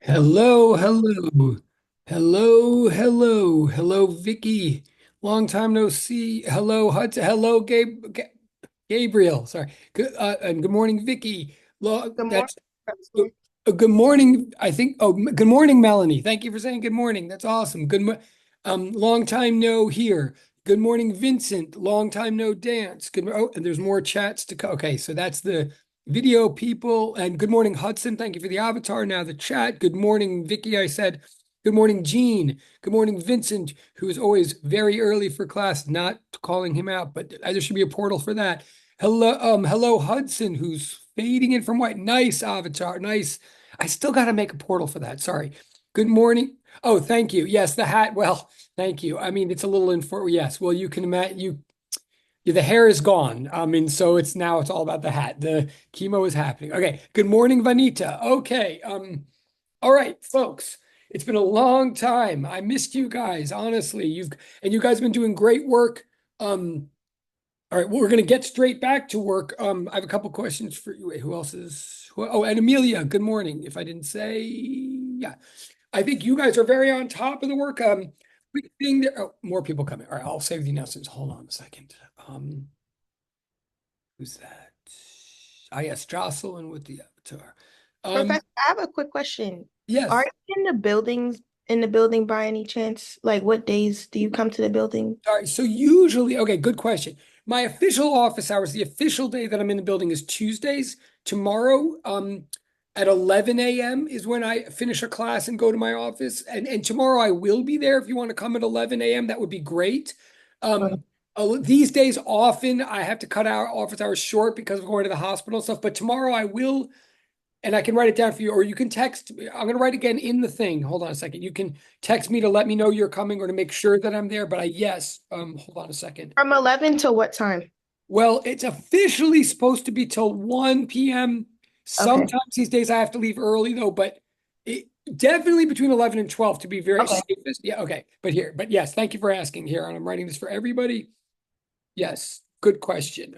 Hello, hello, hello, Vicky. Long time no see. Hello, Hudson. Hello, Gabriel. Sorry. And good morning, Vicky. Good morning, That's Preston. good morning. I think. Oh, good morning, Melanie. Thank you for saying good morning. That's awesome. Long time no here. Good morning, Vincent. Long time no dance. Oh, and there's more chats to go. Okay, so that's the video people. And good morning, Hudson. Thank you for the avatar. Now the chat. Good morning, Vicky. I said good morning, Jean. Good morning, Vincent, who is always very early for class. Not calling him out, but there should be a portal for that. Hello, Hudson, who's fading in from white. Nice avatar. Nice. I still got to make a portal for that. Sorry. Good morning. Oh, thank you. Yes, the hat. Well, thank you. I mean, it's a little yes. Well, you can imagine the hair is gone. I mean, so it's all about the hat. The chemo is happening. Okay. Good morning, Vanita. Okay. All right, folks. It's been a long time. I missed you guys, honestly. You guys have been doing great work. All right, well, we're going to get straight back to work. I have a couple questions for you. Wait, who else is? Oh, and Amelia, good morning. If I didn't say, yeah, I think you guys are very on top of the work. Quick thing there. Oh, more people coming. All right, I'll save the announcements. Hold on a second. Who's that? Ah, yes, Jocelyn with the avatar. Professor, I have a quick question. Are Yes. you in the building by any chance? Like what days do you come to the building? All right. So usually, okay, good question. My official office hours, the official day that I'm in the building is Tuesdays. Tomorrow, at 11 a.m. is when I finish a class and go to my office. And tomorrow I will be there. If you want to come at 11 a.m., that would be great. Um, these days, often I have to cut our office hours short because of going to the hospital and stuff. But tomorrow I will and I can write it down for you, or you can text me. I'm going to write again in the thing. Hold on a second. You can text me to let me know you're coming or to make sure that I'm there. But yes, hold on a second. From 11 to what time? Well, it's officially supposed to be till 1 p.m. Okay. Sometimes these days I have to leave early though, but it, definitely between 11 and 12 to be very Okay. safest. Yeah, okay. But yes, thank you for asking here. And I'm writing this for everybody. Yes, good question.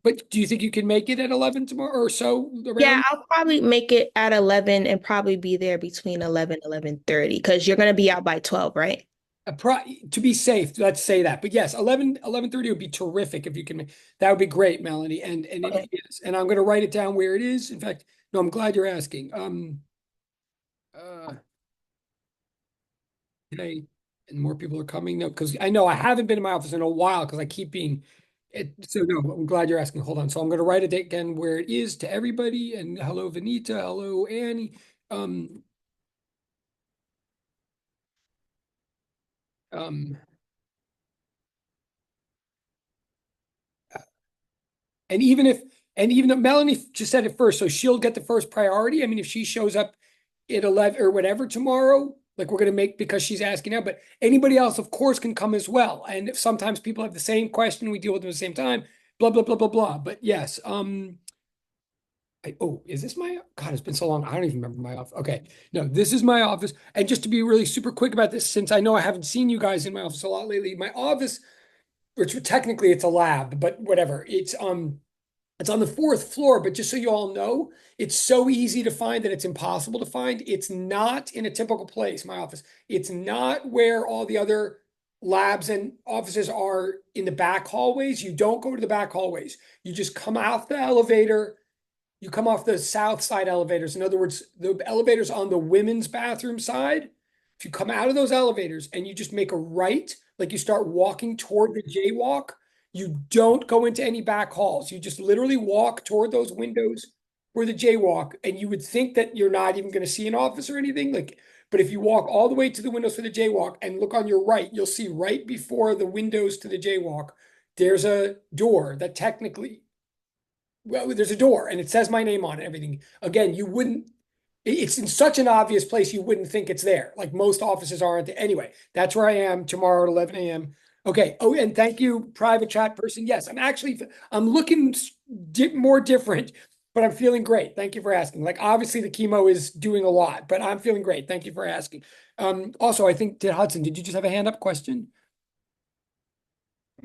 But do you think you can make it at 11 tomorrow or so Yeah, around? I'll probably make it at 11 and probably be there between 11 11:30 because you're going to be out by 12, right? To be safe, let's say that. But yes, 11:30 would be terrific if you can. That would be great, Melanie. And it Okay. is. And I'm going to write it down where it is. In fact, no, I'm glad you're asking. Uh, today, and more people are coming. No, because I know I haven't been in my office in a while because I keep being. So no, I'm glad you're asking. Hold on. So I'm going to write it again where it is to everybody. And hello, Vanita. Hello, Annie. Um, um, And even if, and even though Melanie just said it first, so she'll get the first priority. I mean, if she shows up at 11 or whatever tomorrow, like we're going to make because she's asking now, but anybody else, of course, can come as well. And if sometimes people have the same question, we deal with them at the same time, blah, blah, blah, blah, blah. But yes, oh, is this my, God, it's been so long. I don't even remember my office. Okay. No, this is my office. And just to be really super quick about this, since I know I haven't seen you guys in my office a lot lately, my office, which technically it's a lab, but whatever. It's on the fourth floor, but just so you all know, it's so easy to find that it's impossible to find. It's not in a typical place, my office. It's not where all the other labs and offices are in the back hallways. You don't go to the back hallways. You just come out the elevator. You come off the south side elevators. In other words, the elevators on the women's bathroom side. If you come out of those elevators and you just make a right, like you start walking toward the jaywalk, you don't go into any back halls. You just literally walk toward those windows for the jaywalk, and you would think that you're not even going to see an office or anything. But if you walk all the way to the windows for the jaywalk and look on your right, you'll see right before the windows to the jaywalk, there's a door that technically, well, there's a door and it says my name on it, everything. Again, you wouldn't, it's in such an obvious place you wouldn't think it's there. Like most offices aren't. Anyway, that's where I am tomorrow at 11 a.m. Okay. Oh, and thank you, private chat person. Yes, I'm looking more different, but I'm feeling great. Thank you for asking. Like, obviously, the chemo is doing a lot, but I'm feeling great. Thank you for asking. Also, I think, did you just have a hand up question?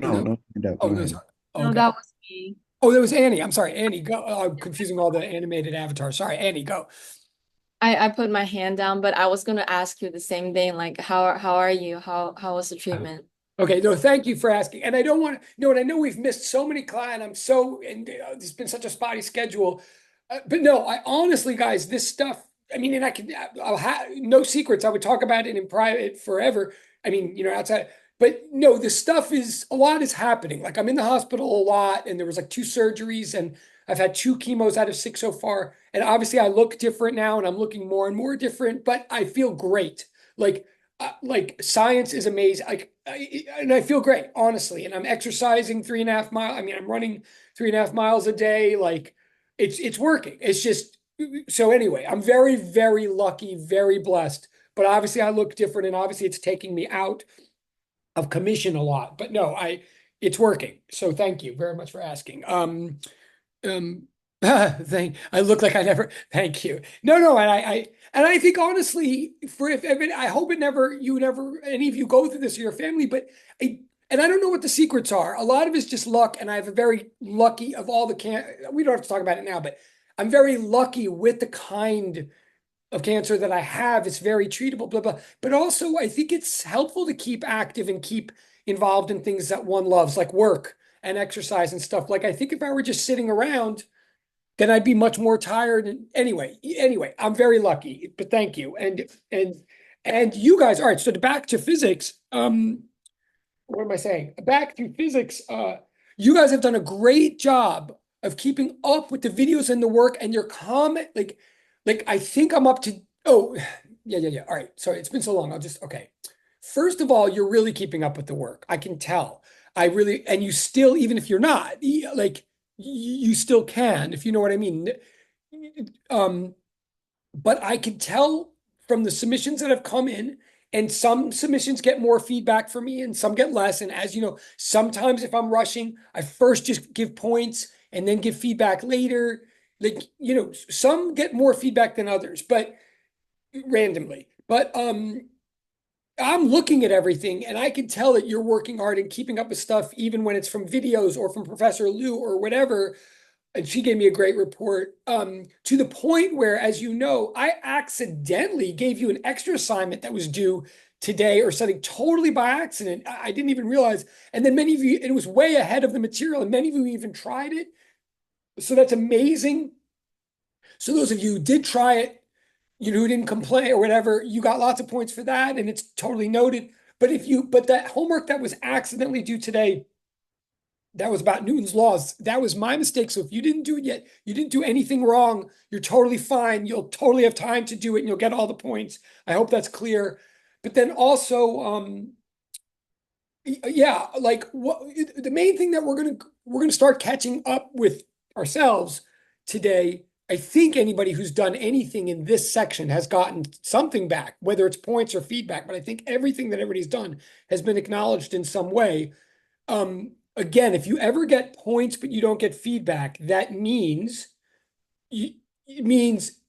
Or No, no? no hand up, Oh, no no, hand sorry. up. No, Okay. that was me. Oh, that was Annie. I'm sorry, Annie. Go. I'm confusing all the animated avatars. Sorry, Annie. Go. I put my hand down, but I was gonna ask you the same thing, like how are you? How was the treatment? Okay, no, thank you for asking. And I don't want to, no, and I know we've missed so many clients. And I'm so, and it's been such a spotty schedule. But no, I honestly, guys, this stuff, I mean, and I can, I'll have no secrets. I would talk about it in private forever. I mean, outside, but no, this stuff is, a lot is happening. Like I'm in the hospital a lot, and there was like 2 surgeries, and I've had 2 chemos out of 6 so far. And obviously I look different now, and I'm looking more and more different, but I feel great. Like science is amazing. And I feel great, honestly. And I'm exercising 3.5 miles. I mean, I'm running 3.5 miles a day. Like it's working. It's just so anyway, I'm very, very lucky, very blessed. But obviously I look different, and obviously it's taking me out of commission a lot. But no, it's working. So thank you very much for asking. Um, I look like I never. Thank you. No, and I think honestly, for if it, I hope it never, you never, any of you go through this or your family, but and I don't know what the secrets are. A lot of it's just luck, and I have a very lucky of all the we don't have to talk about it now, but I'm very lucky with the kind of cancer that I have. It's very treatable, blah blah. But also, I think it's helpful to keep active and keep involved in things that one loves, like work and exercise and stuff. Like I think if I were just sitting around, then I'd be much more tired. And anyway, I'm very lucky, but thank you. And you guys, all right, so back to physics. What am I saying? Back to physics. You guys have done a great job of keeping up with the videos and the work and your comment. Like I think I'm up to, oh, yeah. All right. Sorry, it's been so long. Okay. First of all, you're really keeping up with the work. I can tell. I really, and you still, even if you're not, like you still can, if you know what I mean. Um, but I can tell from the submissions that have come in, and some submissions get more feedback from me and some get less. And as you know, sometimes if I'm rushing, I first just give points and then give feedback later. Like, some get more feedback than others, but randomly. But I'm looking at everything, and I can tell that you're working hard and keeping up with stuff, even when it's from videos or from Professor Lou or whatever. And she gave me a great report, to the point where, as you know, I accidentally gave you an extra assignment that was due today or something totally by accident. I didn't even realize. And then many of you, it was way ahead of the material, and many of you even tried it. So that's amazing. So those of you who did try it, who didn't complain or whatever, you got lots of points for that, and it's totally noted. But that homework that was accidentally due today, that was about Newton's laws. That was my mistake. So if you didn't do it yet, you didn't do anything wrong. You're totally fine. You'll totally have time to do it, and you'll get all the points. I hope that's clear. But then also, yeah, like what the main thing that we're gonna start catching up with ourselves today. I think anybody who's done anything in this section has gotten something back, whether it's points or feedback. But I think everything that everybody's done has been acknowledged in some way. Again, if you ever get points but you don't get feedback, that means it means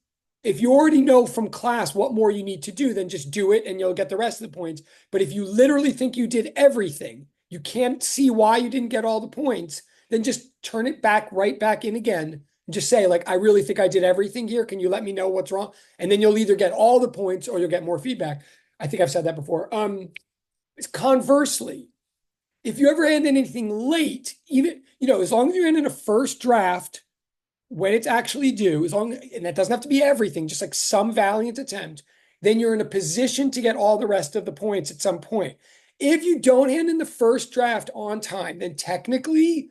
if you already know from class what more you need to do, then just do it and you'll get the rest of the points. But if you literally think you did everything, you can't see why you didn't get all the points, then just turn it back right back in again and just say, like, I really think I did everything here. Can you let me know what's wrong? And then you'll either get all the points or you'll get more feedback. I think I've said that before. Conversely, if you ever hand in anything late, even, as long as you're in a first draft when it's actually due, and that doesn't have to be everything, just like some valiant attempt, then you're in a position to get all the rest of the points at some point. If you don't hand in the first draft on time, then technically,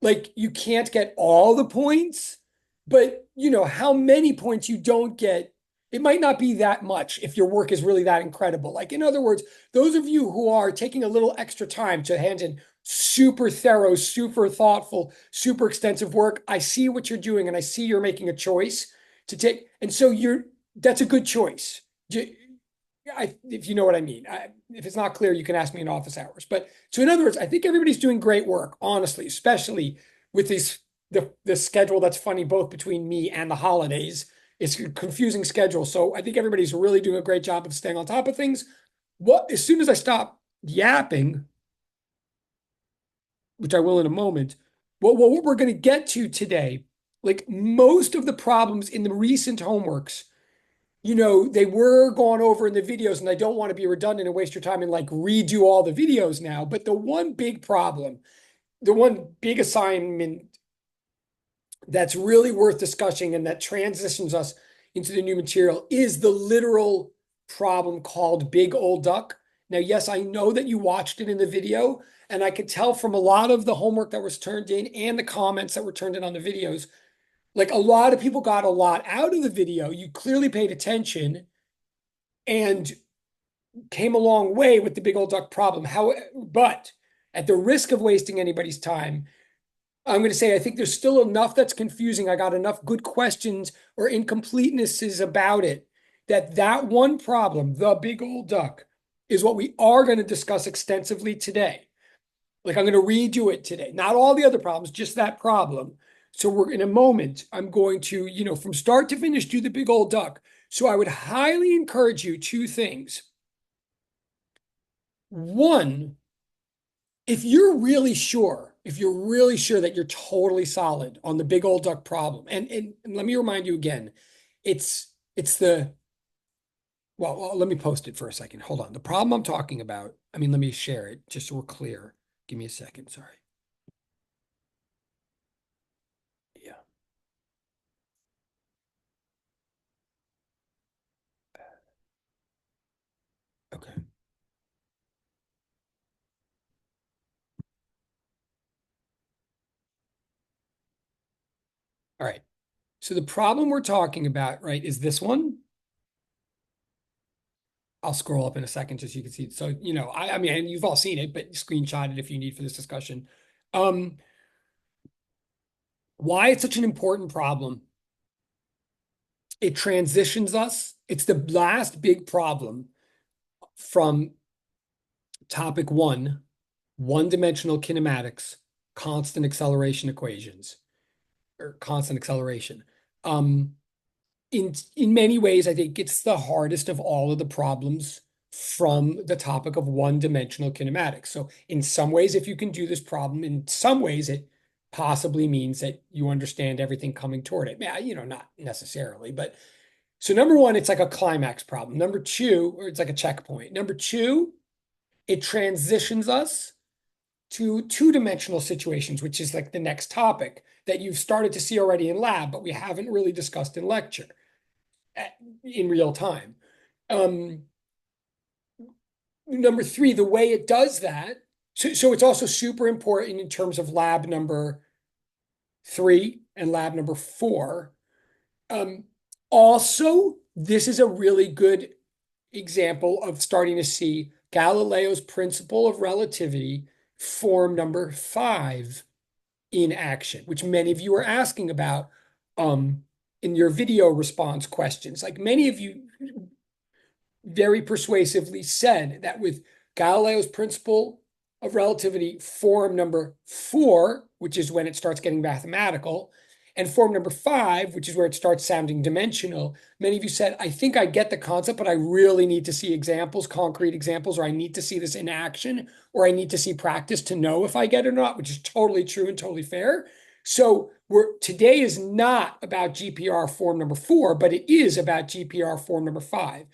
like, you can't get all the points, but how many points you don't get, it might not be that much if your work is really that incredible. Like, in other words, those of you who are taking a little extra time to hand in super thorough, super thoughtful, super extensive work, I see what you're doing, and I see you're making a choice to take. And so that's a good choice. If you know what I mean. If it's not clear, you can ask me in office hours. But so in other words, I think everybody's doing great work, honestly, especially with the schedule that's funny both between me and the holidays. It's a confusing schedule. So I think everybody's really doing a great job of staying on top of things. As soon as I stop yapping, which I will in a moment, what we're going to get to today, like most of the problems in the recent homeworks, they were gone over in the videos, and I don't want to be redundant and waste your time and like redo all the videos now. But the one big problem, the one big assignment that's really worth discussing and that transitions us into the new material is the literal problem called BigOlDuck. Now, yes, I know that you watched it in the video, and I could tell from a lot of the homework that was turned in and the comments that were turned in on the videos, like a lot of people got a lot out of the video. You clearly paid attention and came a long way with the BigOlDuck problem. But at the risk of wasting anybody's time, I'm going to say I think there's still enough that's confusing. I got enough good questions or incompletenesses about it that one problem, the BigOlDuck, is what we are going to discuss extensively today. Like I'm going to redo it today. Not all the other problems, just that problem. So we're in a moment, I'm going to, from start to finish, do the BigOlDuck. So I would highly encourage you two things. One, if you're really sure that you're totally solid on the BigOlDuck problem, and let me remind you again, it's the let me post it for a second. Hold on. The problem I'm talking about, let me share it just so we're clear. Give me a second. Sorry. Yeah. Okay. All right. So the problem we're talking about, right, is this one. I'll scroll up in a second just so you can see it. So, and you've all seen it, but screenshot it if you need for this discussion. Why it's such an important problem. It transitions us. It's the last big problem from topic one-dimensional kinematics, constant acceleration equations, or constant acceleration. In many ways, I think it's the hardest of all of the problems from the topic of one-dimensional kinematics. So in some ways, if you can do this problem, in some ways, it possibly means that you understand everything coming toward it. Not necessarily, but so number one, it's like a climax problem. Number two, or it's like a checkpoint. Number two, it transitions us to two-dimensional situations, which is like the next topic that you've started to see already in lab, but we haven't really discussed in lecture in real time. Number three, the way it does that, so it's also super important in terms of lab number 3 and lab number 4. Also, this is a really good example of starting to see Galileo's principle of relativity, form number 5, in action, which many of you are asking about in your video response questions. Like many of you very persuasively said that with Galileo's principle of relativity, form number 4, which is when it starts getting mathematical, and form number 5, which is where it starts sounding dimensional, many of you said, I think I get the concept, but I really need to see examples, concrete examples, or I need to see this in action, or I need to see practice to know if I get it or not, which is totally true and totally fair. So today is not about GPR form number 4, but it is about GPR form number 5.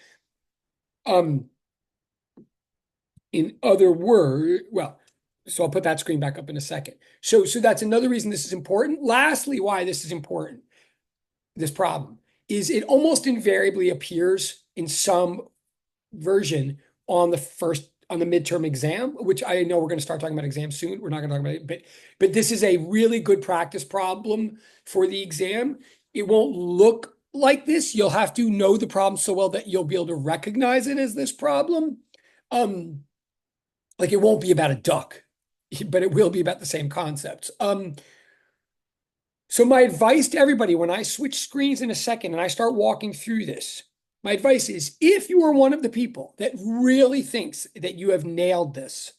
In other words, so I'll put that screen back up in a second. So that's another reason this is important. Lastly, why this is important, this problem, is it almost invariably appears in some version on the midterm exam, which I know we're going to start talking about exams soon. We're not going to talk about it, but this is a really good practice problem for the exam. It won't look like this. You'll have to know the problem so well that you'll be able to recognize it as this problem. Like it won't be about a duck, but it will be about the same concepts. So my advice to everybody, when I switch screens in a second and I start walking through this, my advice is if you are one of the people that really thinks that you have nailed this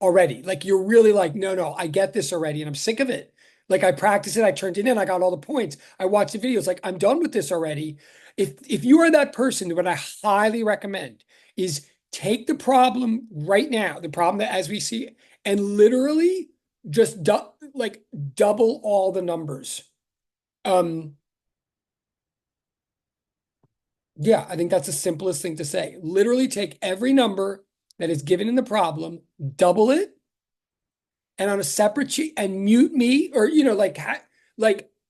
already, like you're really like, no, I get this already and I'm sick of it. Like I practiced it, I turned it in, I got all the points. I watched the videos, like I'm done with this already. If you are that person, what I highly recommend is take the problem right now, the problem that as we see, and literally just double all the numbers. Yeah, I think that's the simplest thing to say. Literally take every number that is given in the problem, double it, and on a separate sheet and mute me, or like,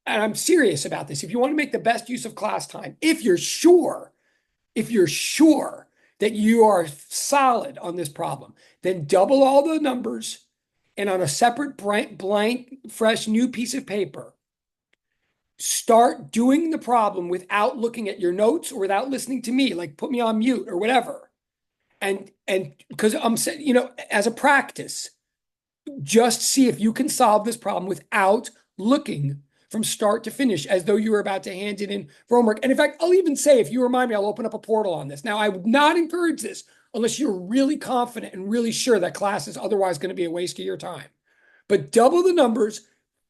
and I'm serious about this. If you want to make the best use of class time, if you're sure that you are solid on this problem, then double all the numbers and on a separate blank, fresh new piece of paper, start doing the problem without looking at your notes or without listening to me, like put me on mute or whatever. And because I'm saying, as a practice, just see if you can solve this problem without looking from start to finish as though you were about to hand it in for homework. And in fact, I'll even say, if you remind me, I'll open up a portal on this. Now, I would not encourage this unless you're really confident and really sure that class is otherwise going to be a waste of your time. But double the numbers,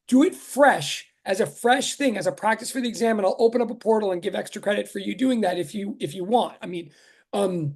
do it fresh as a fresh thing, as a practice for the exam, and I'll open up a portal and give extra credit for you doing that if you want. I mean, and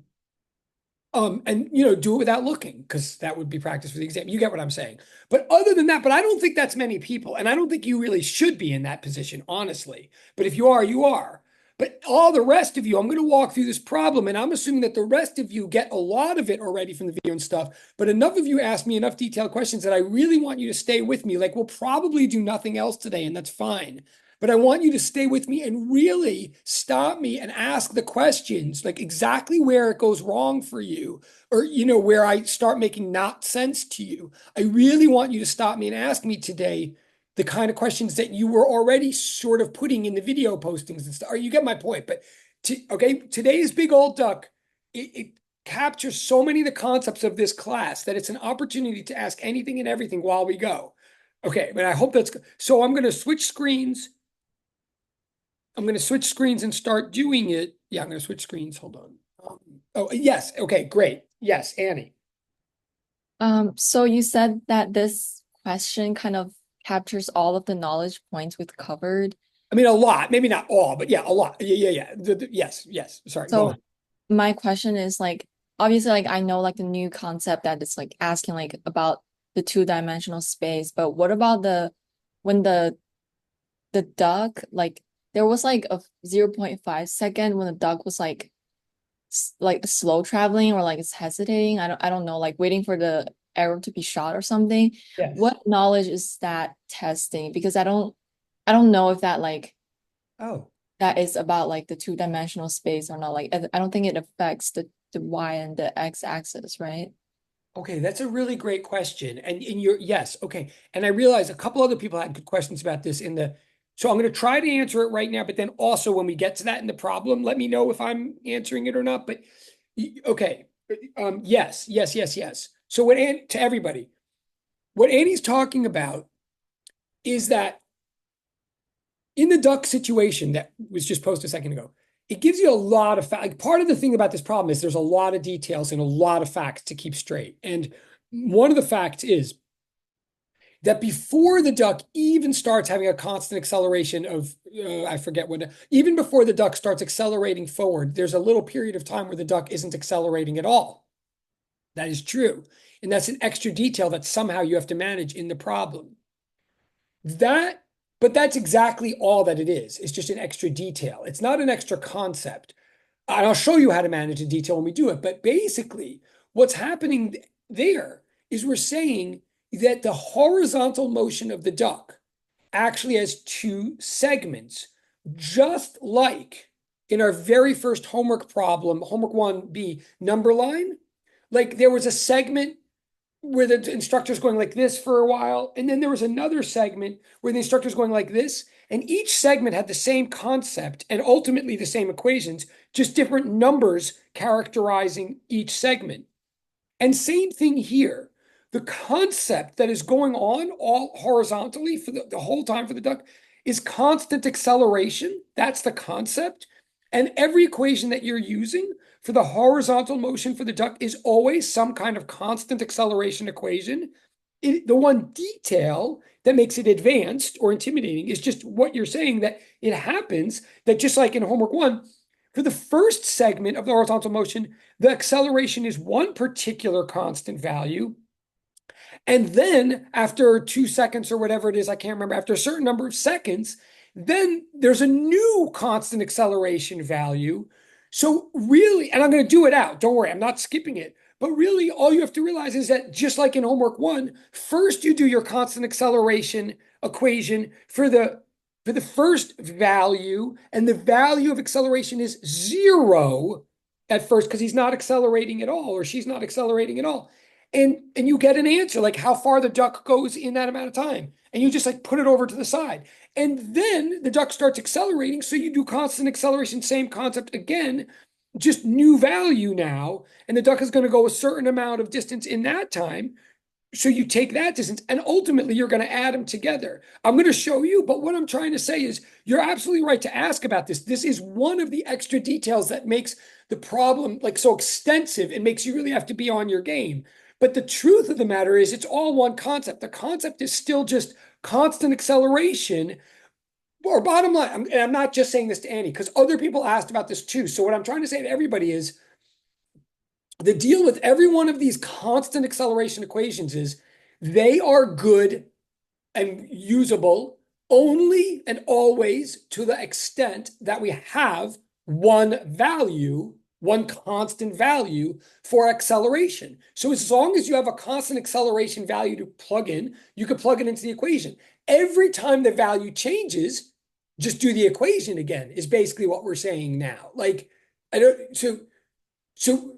do it without looking, because that would be practice for the exam. You get what I'm saying. But other than that, but I don't think that's many people, and I don't think you really should be in that position, honestly. But if you are, you are. But all the rest of you, I'm going to walk through this problem, and I'm assuming that the rest of you get a lot of it already from the video and stuff. But enough of you ask me enough detailed questions that I really want you to stay with me. Like, we'll probably do nothing else today, and that's fine. But I want you to stay with me and really stop me and ask the questions, like exactly where it goes wrong for you, or, where I start making not sense to you. I really want you to stop me and ask me today the kind of questions that you were already sort of putting in the video postings and stuff. Or you get my point. But today's Big Old Duck, it captures so many of the concepts of this class that it's an opportunity to ask anything and everything while we go. Okay, but I hope that's good. So I'm going to switch screens. And start doing it. Yeah, I'm going to switch screens. Hold on. Oh, yes. Okay, great. Yes, Annie. So you said that this question kind of captures all of the knowledge points we've covered. I mean, a lot, maybe not all, but yeah, a lot. Yeah. Yes. Sorry, go So on. my question is like, obviously, like I know like the new concept that it's like asking like about the two-dimensional space, but what about when the duck, like there was like a 0.5 second when the duck was like slow traveling or like it's hesitating. I don't know, like waiting for the arrow to be shot or something. Yes. What knowledge is that testing? Because I don't know if that like Oh, that is about like the two-dimensional space or not. Like I don't think it affects the y and the x axis, right? okay. That's a really great question. And yes, okay. And I realize a couple other people had good questions about this so I'm going to try to answer it right now, but then also when we get to that in the problem, let me know if I'm answering it or not. But okay. Yes. So to everybody, what Annie's talking about is that in the duck situation that was just posted a second ago, it gives you a lot of like part of the thing about this problem is there's a lot of details and a lot of facts to keep straight. And one of the facts is that before the duck even starts having a constant acceleration of, I forget what, even before the duck starts accelerating forward, there's a little period of time where the duck isn't accelerating at all. That is true. And that's an extra detail that somehow you have to manage in the problem. But that's exactly all that it is. It's just an extra detail. It's not an extra concept. And I'll show you how to manage the detail when we do it. But basically, what's happening there is we're saying that the horizontal motion of the duck actually has two segments, just like in our very first homework problem, homework 1B, number line. Like there was a segment where the instructor's going like this for a while, and then there was another segment where the instructor's going like this, and each segment had the same concept and ultimately the same equations, just different numbers characterizing each segment. And same thing here. The concept that is going on all horizontally for the whole time for the duck is constant acceleration. That's the concept. And every equation that you're using for the horizontal motion for the duck is always some kind of constant acceleration equation. The one detail that makes it advanced or intimidating is just what you're saying, that it happens that just like in homework 1, for the first segment of the horizontal motion, the acceleration is one particular constant value. And then after 2 seconds or whatever it is, I can't remember, after a certain number of seconds, then there's a new constant acceleration value So really, and I'm going to do it out. Don't worry, I'm not skipping it. But really, all you have to realize is that just like in homework one, first you do your constant acceleration equation for the first value, and the value of acceleration is 0 at first because he's not accelerating at all, or she's not accelerating at all. And you get an answer like how far the duck goes in that amount of time. And you just like put it over to the side. And then the duck starts accelerating. So you do constant acceleration, same concept again, just new value now. And the duck is going to go a certain amount of distance in that time. So you take that distance and ultimately you're going to add them together. I'm going to show you, but what I'm trying to say is you're absolutely right to ask about this. This is one of the extra details that makes the problem like so extensive. It makes you really have to be on your game. But the truth of the matter is it's all one concept. The concept is still just constant acceleration. Or bottom line, and I'm not just saying this to Annie, because other people asked about this too. So what I'm trying to say to everybody is the deal with every one of these constant acceleration equations is they are good and usable only and always to the extent that we have one value, one constant value for acceleration. So as long as you have a constant acceleration value to plug in, you can plug it into the equation. Every time the value changes, just do the equation again, is basically what we're saying now. Like, I don't, so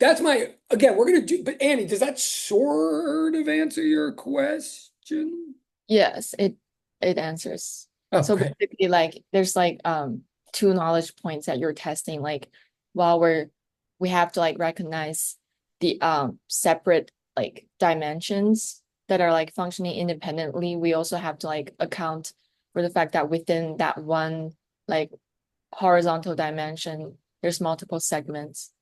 that's my, again, we're going to do, but Annie, does that sort of answer your question? Yes, it answers. So Okay. basically, like there's like two knowledge points that you're testing. Like while we have to like recognize the separate like dimensions that are like functioning independently, we also have to like account for the fact that within that one like horizontal dimension, there's multiple segments.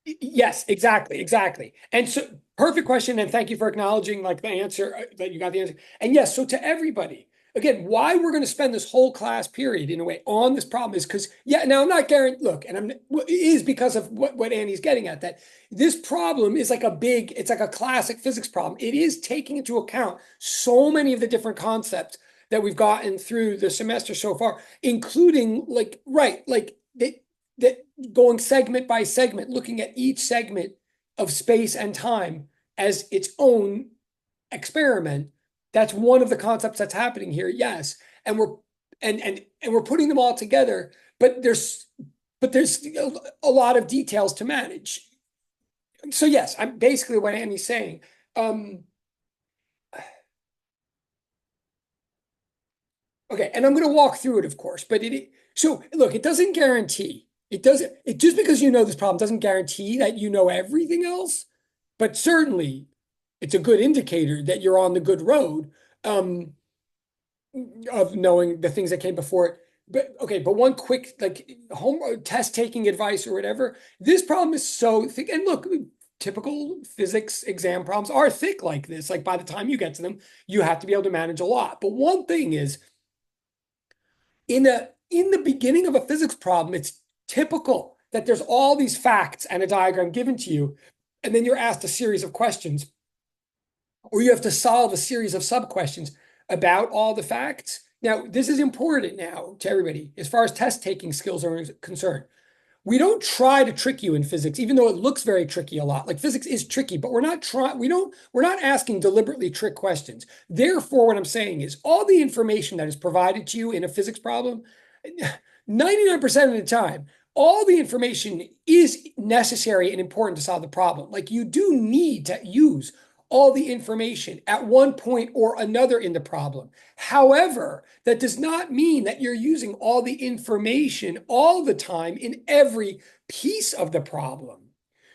Yes, exactly. And so perfect question. And thank you for acknowledging like the answer that you got the answer. And yes, so to everybody, again, why we're going to spend this whole class period in a way on this problem is because, yeah, now I'm not guaranteed, look, and it is because of what Annie's getting at, that this problem is like it's like a classic physics problem. It is taking into account so many of the different concepts that we've gotten through the semester so far, including like, right, like that going segment by segment, looking at each segment of space and time as its own experiment. That's one of the concepts that's happening here. Yes, and we're putting them all together, but there's a lot of details to manage. So yes, I'm basically what Annie's saying. Okay, and I'm going to walk through it, of course, but so look, it doesn't guarantee. It just because you know this problem doesn't guarantee that you know everything else, but certainly it's a good indicator that you're on the good road of knowing the things that came before it. But okay, but one quick like home test taking advice or whatever. This problem is so thick, and look, typical physics exam problems are thick like this. Like by the time you get to them, you have to be able to manage a lot. But one thing is in the beginning of a physics problem, it's typical that there's all these facts and a diagram given to you, and then you're asked a series of questions, or you have to solve a series of sub-questions about all the facts. Now, this is important now to everybody as far as test taking skills are concerned. We don't try to trick you in physics, even though it looks very tricky a lot. Like physics is tricky, but we're not asking deliberately trick questions. Therefore, what I'm saying is all the information that is provided to you in a physics problem, 99% of the time, all the information is necessary and important to solve the problem. Like you do need to use all the information at one point or another in the problem. However, that does not mean that you're using all the information all the time in every piece of the problem.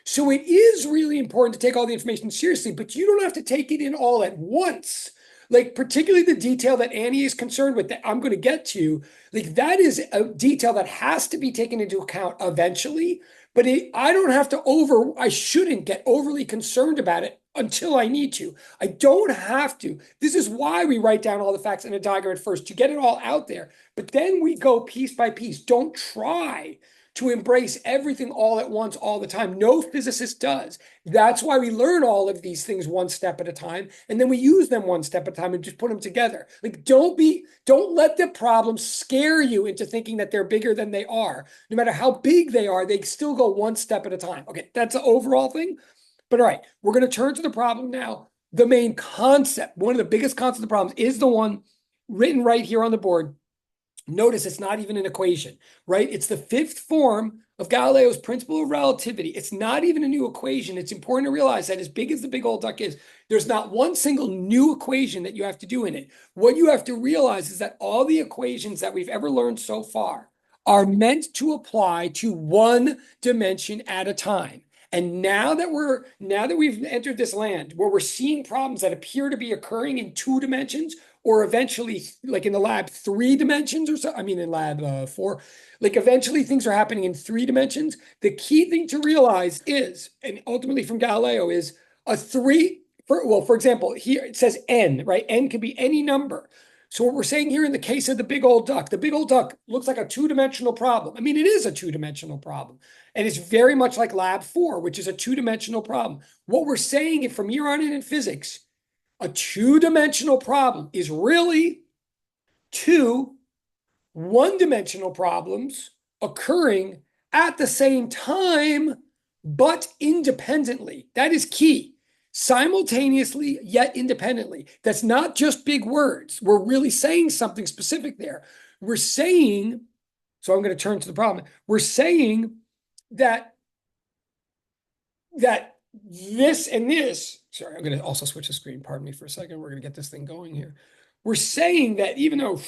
So it is really important to take all the information seriously, but you don't have to take it in all at once. Like particularly the detail that Annie is concerned with that I'm going to get to, like that is a detail that has to be taken into account eventually, but I shouldn't get overly concerned about it until I need to. I don't have to. This is why we write down all the facts in a diagram at first to get it all out there. But then we go piece by piece. Don't try to embrace everything all at once, all the time. No physicist does. That's why we learn all of these things one step at a time, and then we use them one step at a time and just put them together. Like, don't let the problems scare you into thinking that they're bigger than they are. No matter how big they are, they still go one step at a time. Okay, that's the overall thing. But all right, we're going to turn to the problem now. The main concept, one of the biggest concepts of the problems, is the one written right here on the board. Notice it's not even an equation, right? It's the fifth form of Galileo's principle of relativity. It's not even a new equation. It's important to realize that as big as the big old duck is, there's not one single new equation that you have to do in it. What you have to realize is that all the equations that we've ever learned so far are meant to apply to one dimension at a time. And now that we've entered this land where we're seeing problems that appear to be occurring in 2 dimensions, or eventually, like in the lab, 3 dimensions, or so. I mean, in lab 4, like eventually things are happening in 3 dimensions. The key thing to realize is, and ultimately from Galileo, is a three. For example, here it says n, right? N can be any number. So what we're saying here in the case of the big old duck looks like a 2-dimensional problem. I mean, it is a 2-dimensional problem. And it's very much like lab 4, which is a 2-dimensional problem. What we're saying from here on in physics, a 2-dimensional problem is really 2 1-dimensional problems occurring at the same time, but independently. That is key. Simultaneously, yet independently. That's not just big words. We're really saying something specific there. We're saying, so I'm going to turn to the problem. We're saying that this and this, sorry, I'm going to also switch the screen. Pardon me for a second. We're going to get this thing going here. We're saying that even though,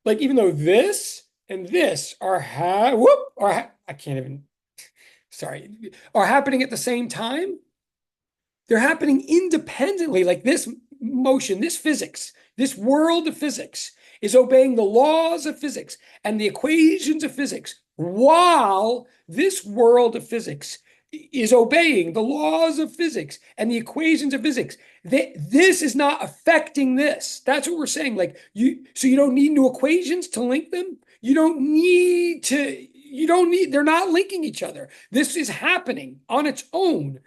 even though this and this are, I can't even, sorry, are happening at the same time, they're happening independently. Like this motion, this physics, this world of physics is obeying the laws of physics and the equations of physics, while this world of physics is obeying the laws of physics and the equations of physics. This is not affecting this. That's what we're saying. So you don't need new equations to link them. They're not linking each other. This is happening on its own.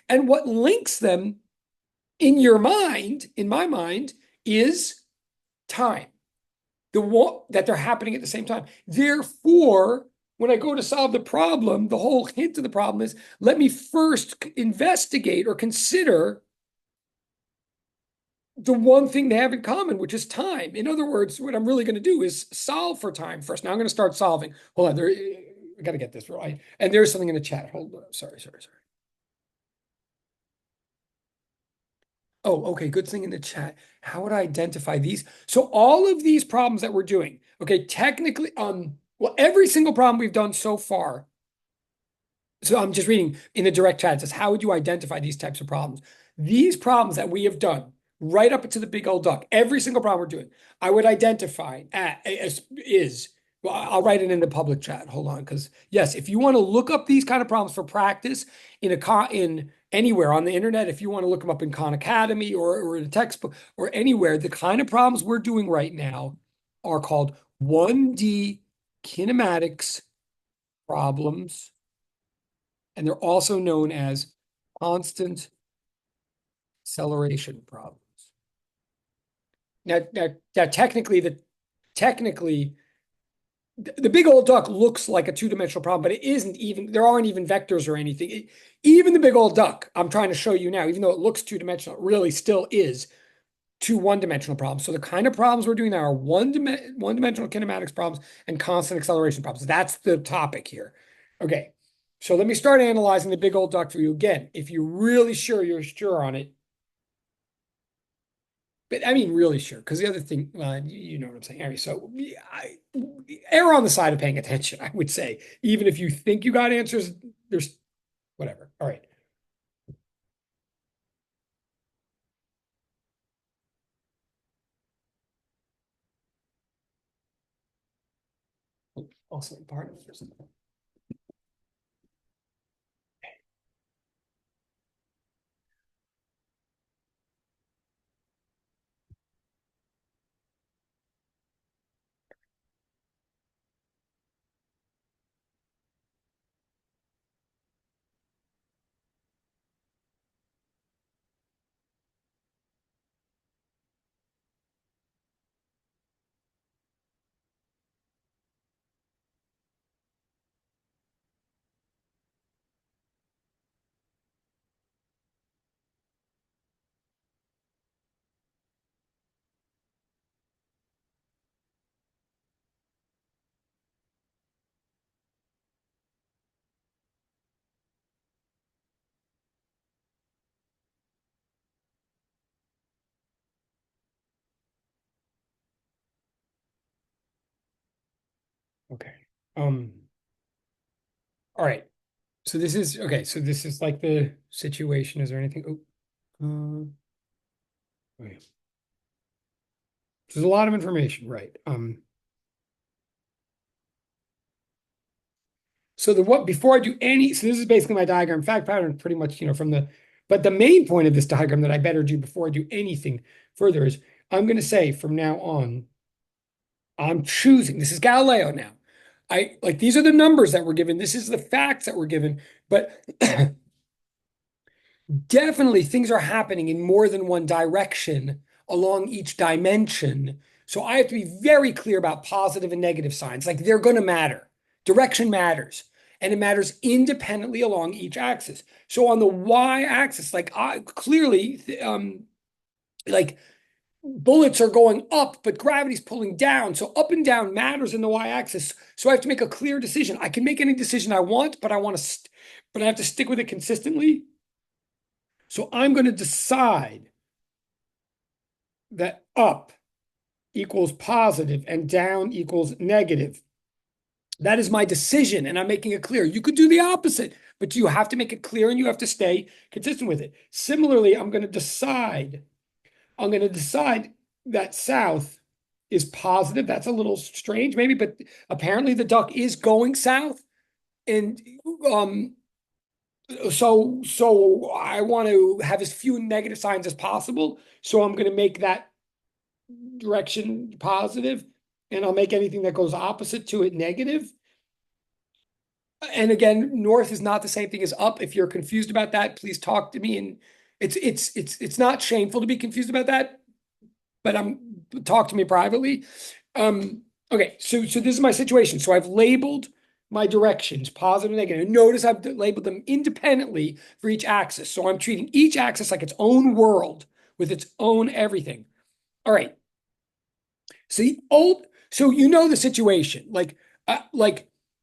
And what links them in your mind, in my mind, is time. That they're happening at the same time. Therefore, when I go to solve the problem, the whole hint of the problem is, let me first investigate or consider the one thing they have in common, which is time. In other words, what I'm really going to do is solve for time first. Now I'm going to start solving. Hold on, I got to get this right. And there's something in the chat. Hold on. Sorry. Oh, okay. Good thing in the chat. How would I identify these? So all of these problems that we're doing, okay, technically, well, every single problem we've done so far. So I'm just reading in the direct chat. It says, how would you identify these types of problems? These problems that we have done right up to the big old duck, every single problem we're doing, I would identify as is, well, I'll write it in the public chat. Hold on. Because yes, if you want to look up these kind of problems for practice in anywhere on the internet, if you want to look them up in Khan Academy or in a textbook or anywhere, the kind of problems we're doing right now are called 1D kinematics problems. And they're also known as constant acceleration problems. Now technically, the big old duck looks like a 2-dimensional problem, but it isn't even, there aren't even vectors or anything. Even the big old duck, I'm trying to show you now, even though it looks 2-dimensional, it really still is 2 1-dimensional problems. So the kind of problems we're doing now are one-dimensional kinematics problems and constant acceleration problems. That's the topic here. Okay. So let me start analyzing the big old duck for you again. If you're really sure, you're sure on it. But I mean, really sure, because the other thing, you know what I'm saying. Anyway, so err on the side of paying attention, I would say. Even if you think you got answers, there's whatever. All right. Also, pardon me for a second. Okay. All right. So this is okay. So this is like the situation. Is there anything? Oh, okay. There's a lot of information, right? So the what before I do any, so this is basically my diagram fact pattern, pretty much, from but the main point of this diagram that I better do before I do anything further is I'm going to say from now on, I'm choosing. This is Galileo now. I like these are the numbers that were given. This is the facts that were given, but definitely things are happening in more than one direction along each dimension. So I have to be very clear about positive and negative signs. Like they're going to matter. Direction matters. And it matters independently along each axis. So on the y-axis, like clearly, like bullets are going up, but gravity's pulling down. So up and down matters in the y-axis. So I have to make a clear decision. I can make any decision I want, but but I have to stick with it consistently. So I'm going to decide that up equals positive and down equals negative. That is my decision, and I'm making it clear. You could do the opposite, but you have to make it clear and you have to stay consistent with it. Similarly, I'm going to decide that south is positive. That's a little strange, maybe, but apparently the duck is going south. And so I want to have as few negative signs as possible. So I'm going to make that direction positive, and I'll make anything that goes opposite to it negative. And again, north is not the same thing as up. If you're confused about that, please talk to me. And it's not shameful to be confused about that, but talk to me privately. Okay, so this is my situation. So I've labeled my directions, positive and negative. And notice I've labeled them independently for each axis. So I'm treating each axis like its own world with its own everything. All right. So the situation. Like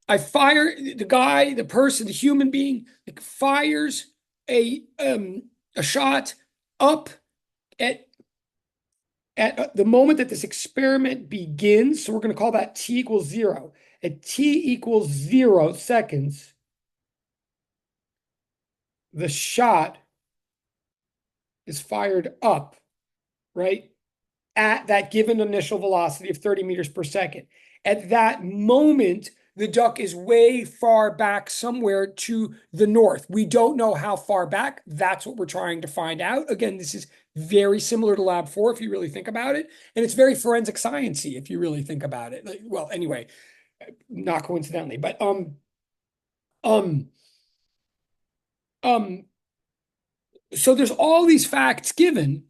I fire the guy, the person, the human being, like fires a shot up at the moment that this experiment begins. So we're going to call that t equals 0. At t equals 0 seconds, the shot is fired up, right? At that given initial velocity of 30 meters per second. At that moment, the duck is way far back somewhere to the north. We don't know how far back. That's what we're trying to find out. Again, this is very similar to Lab 4 if you really think about it. And it's very forensic science-y if you really think about it. Well, anyway, not coincidentally, but um, um, so there's all these facts given.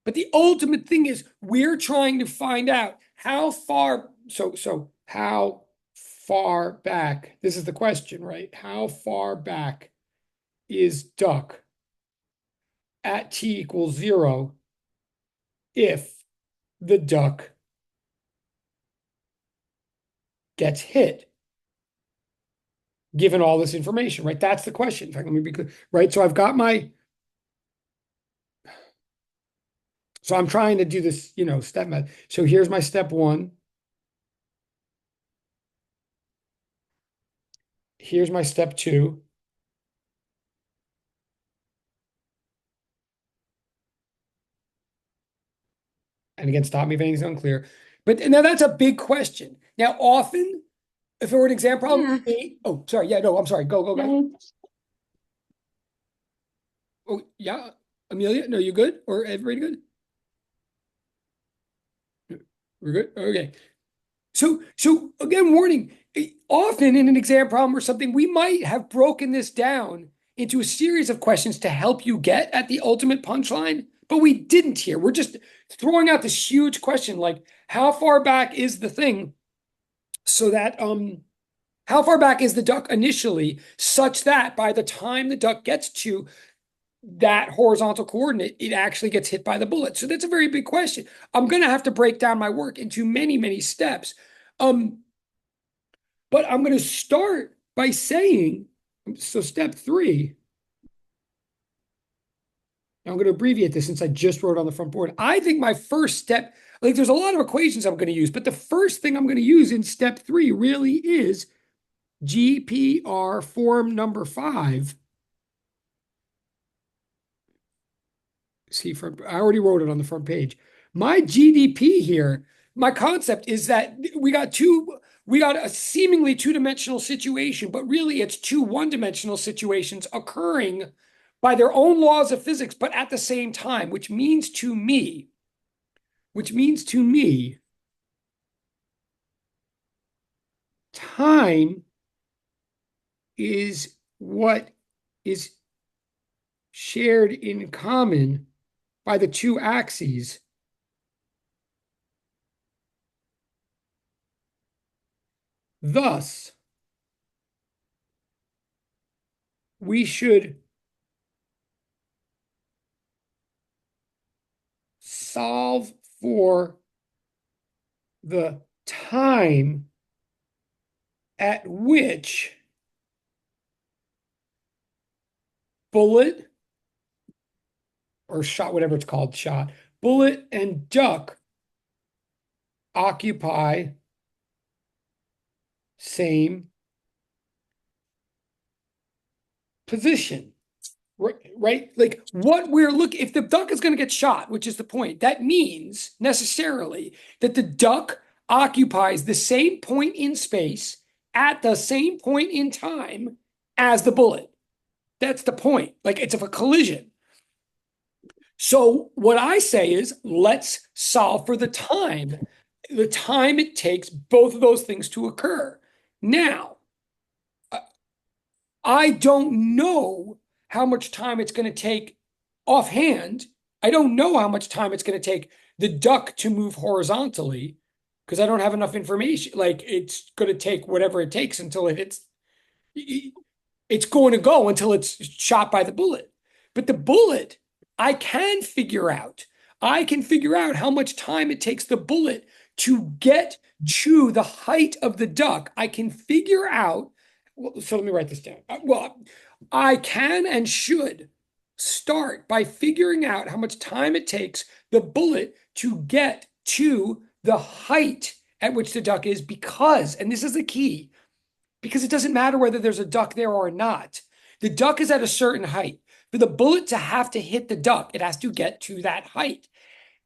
But the ultimate thing is we're trying to find out how far, how far back, this is the question, right? How far back is duck at t equals 0 if the duck gets hit, given all this information, right? That's the question. In fact, let me be clear, right? So I'm trying to do this, step method. So here's my step 1. Here's my step 2. And again, stop me if anything's unclear. But now that's a big question. Now, often, if it were an exam problem, oh, sorry. Yeah, no, I'm sorry. Go, guys. Oh, yeah. Amelia, no, you good? Or everybody good? We're good? Okay. So again, warning, often in an exam problem or something, we might have broken this down into a series of questions to help you get at the ultimate punchline, but we didn't here. We're just throwing out this huge question like, how far back is the thing so that how far back is the duck initially such that by the time the duck gets to that horizontal coordinate, it actually gets hit by the bullet? So that's a very big question. I'm going to have to break down my work into many, many steps. But I'm going to start by saying, so step 3, I'm going to abbreviate this since I just wrote on the front board. I think my first step, like there's a lot of equations I'm going to use, but the first thing I'm going to use in step 3 really is GPR form number 5. See, I already wrote it on the front page. My GDP here, my concept is that we got a seemingly two-dimensional situation, but really it's two one-dimensional situations occurring by their own laws of physics, but at the same time, which means to me, time is what is shared in common by the two axes. Thus, we should solve for the time at which bullet or shot, whatever it's called, shot, bullet and duck occupy same position. Right? Like what we're looking, if the duck is going to get shot, which is the point, that means necessarily that the duck occupies the same point in space at the same point in time as the bullet. That's the point. Like it's of a collision. So what I say is let's solve for the time it takes both of those things to occur. Now, I don't know how much time it's going to take offhand. I don't know how much time it's going to take the duck to move horizontally because I don't have enough information. Like it's going to take whatever it takes until it hits. It's going to go until it's shot by the bullet. But the bullet, I can figure out. I can figure out how much time it takes the bullet to get to the height of the duck. I can figure out. So let me write this down. Well, I can and should start by figuring out how much time it takes the bullet to get to the height at which the duck is because, and this is the key, because it doesn't matter whether there's a duck there or not. The duck is at a certain height. For the bullet to have to hit the duck, it has to get to that height.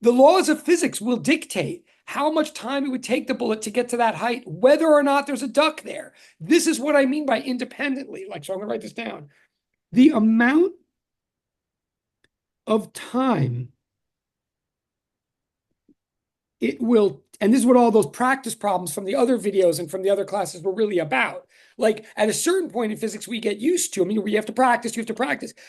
The laws of physics will dictate how much time it would take the bullet to get to that height, whether or not there's a duck there. This is what I mean by independently. Like, so I'm going to write this down. The amount of time it will, and this is what all those practice problems from the other videos and from the other classes were really about. Like at a certain point in physics, we get used to, I mean, you have to practice.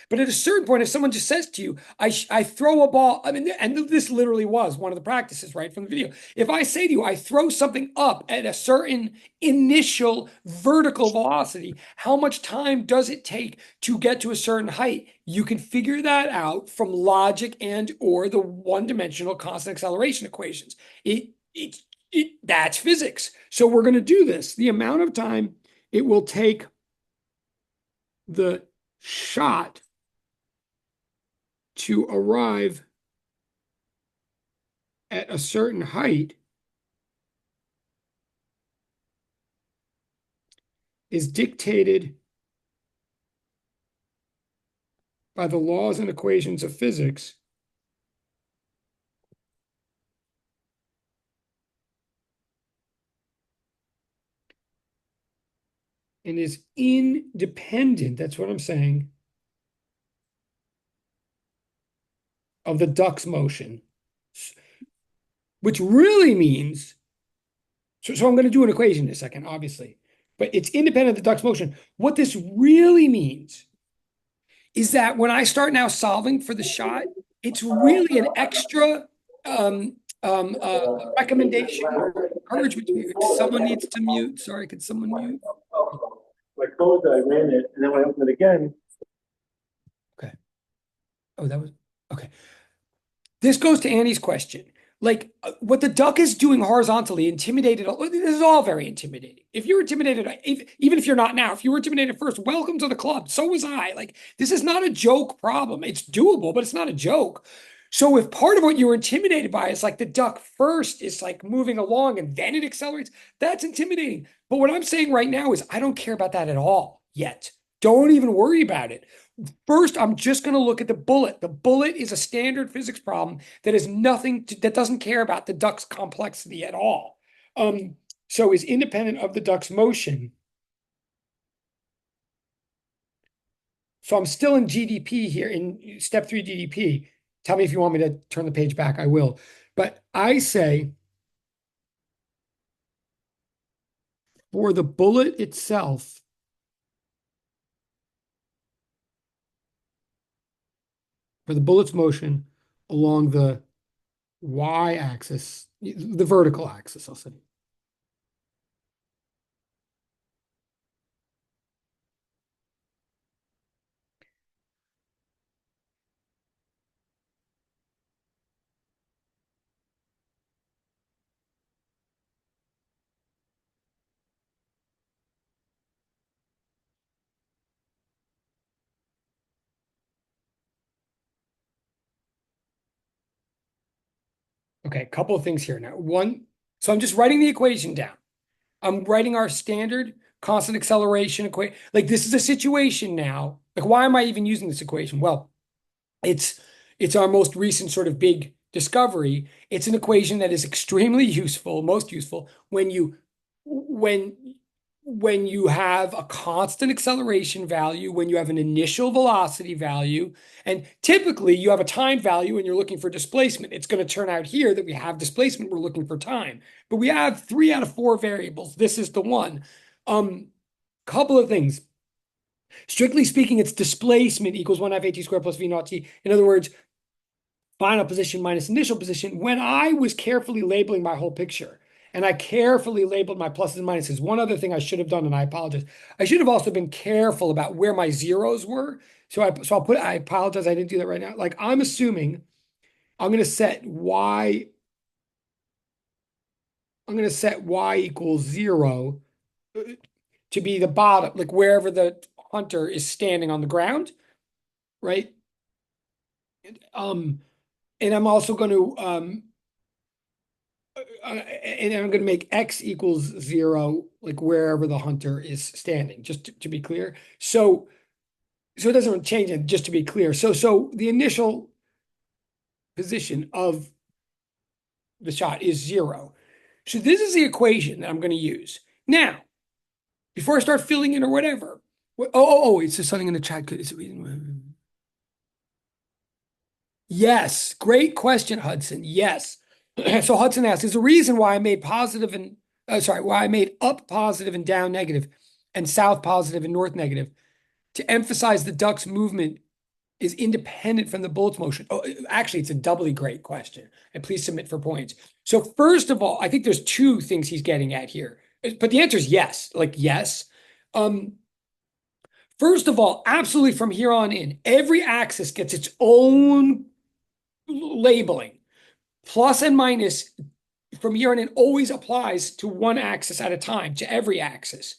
But at a certain point, if someone just says to you, I throw a ball, I mean, and this literally was one of the practices, right, from the video. If I say to you, I throw something up at a certain initial vertical velocity, how much time does it take to get to a certain height? You can figure that out from logic and or the one-dimensional constant acceleration equations. That's physics. So we're going to do this. The amount of time it will take the shot to arrive at a certain height is dictated by the laws and equations of physics and is independent, that's what I'm saying, of the duck's motion, which really means, so I'm going to do an equation in a second, obviously, but it's independent of the duck's motion. What this really means is that when I start now solving for the shot, it's really an extra recommendation or encouragement to mute. Someone needs to mute. Sorry, could someone mute? I closed it, I ran it, and then when I opened it again. Okay. Oh, that was okay. This goes to Annie's question. like what the duck is doing horizontally, intimidated. This is all very intimidating. If you're intimidated, even if you're not now, if you were intimidated first, welcome to the club. So was I. Like, this is not a joke problem. It's doable, but it's not a joke. So if part of what you were intimidated by is like the duck first is like moving along and then it accelerates, that's intimidating. But what I'm saying right now is I don't care about that at all yet. Don't even worry about it. First, I'm just going to look at the bullet. The bullet is a standard physics problem that is that doesn't care about the duck's complexity at all. So is independent of the duck's motion. So I'm still in GDP here, in step 3 GDP. Tell me if you want me to turn the page back, I will. But I say for the bullet itself, for the bullet's motion along the y-axis, the vertical axis, I'll say. Okay, a couple of things here now. One, so I'm just writing the equation down. I'm writing our standard constant acceleration equation. Like, this is a situation now. Like, why am I even using this equation? Well, it's our most recent sort of big discovery. It's an equation that is extremely useful, most useful when when you have a constant acceleration value, when you have an initial velocity value, and typically you have a time value and you're looking for displacement. It's going to turn out here that we have displacement, we're looking for time. But we have 3 out of 4 variables. This is the one. Couple of things. Strictly speaking, it's displacement equals 1 half at squared plus v naught t. In other words, final position minus initial position. When I was carefully labeling my whole picture, and I carefully labeled my pluses and minuses. One other thing I should have done, and I apologize. I should have also been careful about where my zeros were. So I apologize, I didn't do that right now. Like, I'm assuming I'm going to set y equals 0 to be the bottom, like wherever the hunter is standing on the ground, right? And I'm also going to and I'm going to make x equals 0, like wherever the hunter is standing, just to be clear. So it doesn't change it, just to be clear. So the initial position of the shot is 0. So this is the equation that I'm going to use. Now, before I start filling in or whatever, it's just something in the chat. Yes, great question, Hudson. Yes. So Hudson asks, is the reason why I made why I made up positive and down negative and south positive and north negative to emphasize the duck's movement is independent from the bullet's motion? Oh, actually, it's a doubly great question. And please submit for points. So first of all, I think there's 2 things he's getting at here. But the answer is yes. Like, yes. First of all, absolutely from here on in, every axis gets its own labeling. Plus and minus from here on in always applies to one axis at a time, to every axis.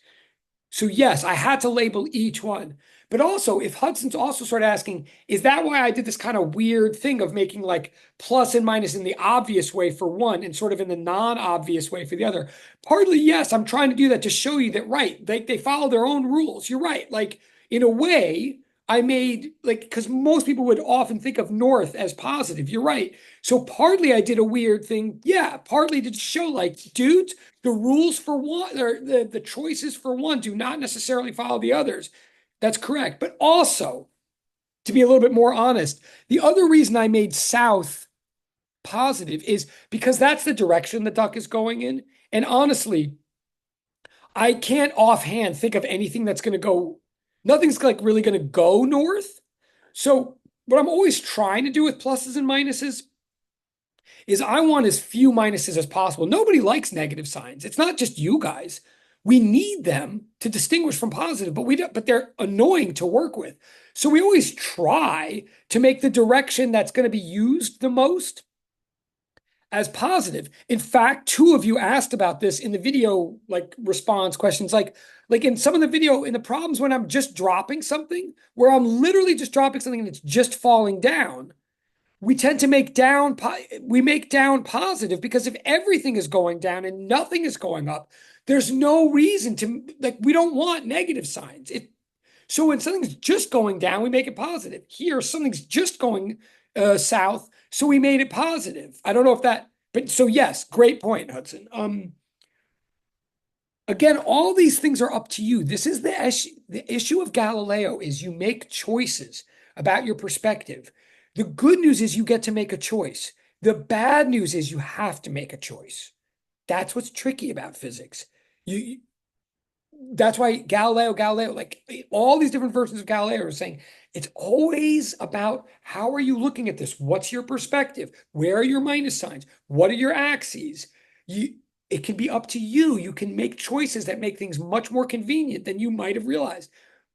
So yes, I had to label each one. But also, if Hudson's also sort of asking, is that why I did this kind of weird thing of making like plus and minus in the obvious way for one and sort of in the non-obvious way for the other? Partly, yes, I'm trying to do that to show you that, right, they follow their own rules. You're right. Like, in a way, I made, like, because most people would often think of north as positive. You're right. So partly I did a weird thing. Yeah, partly to show, like, dudes, the rules for one, or the choices for one do not necessarily follow the others. That's correct. But also, to be a little bit more honest, the other reason I made south positive is because that's the direction the duck is going in. And honestly, I can't offhand think of anything that's going to go, nothing's like really going to go north. So what I'm always trying to do with pluses and minuses is I want as few minuses as possible. Nobody likes negative signs. It's not just you guys. We need them to distinguish from positive, but they're annoying to work with. So we always try to make the direction that's going to be used the most as positive. In fact, two of you asked about this in the video, like response questions, like in some of the video in the problems when I'm just dropping something, where I'm literally just dropping something and it's just falling down. We tend to make down positive because if everything is going down and nothing is going up, there's no reason to like we don't want negative signs. So when something's just going down, we make it positive. Here, something's just going south, so we made it positive. I don't know if that, but so yes, great point, Hudson. Again, all these things are up to you. This is the issue. The issue of Galileo is you make choices about your perspective. The good news is you get to make a choice. The bad news is you have to make a choice. That's what's tricky about physics. That's why Galileo, like all these different versions of Galileo are saying it's always about how are you looking at this? What's your perspective? Where are your minus signs? What are your axes? It can be up to you. You can make choices that make things much more convenient than you might have realized.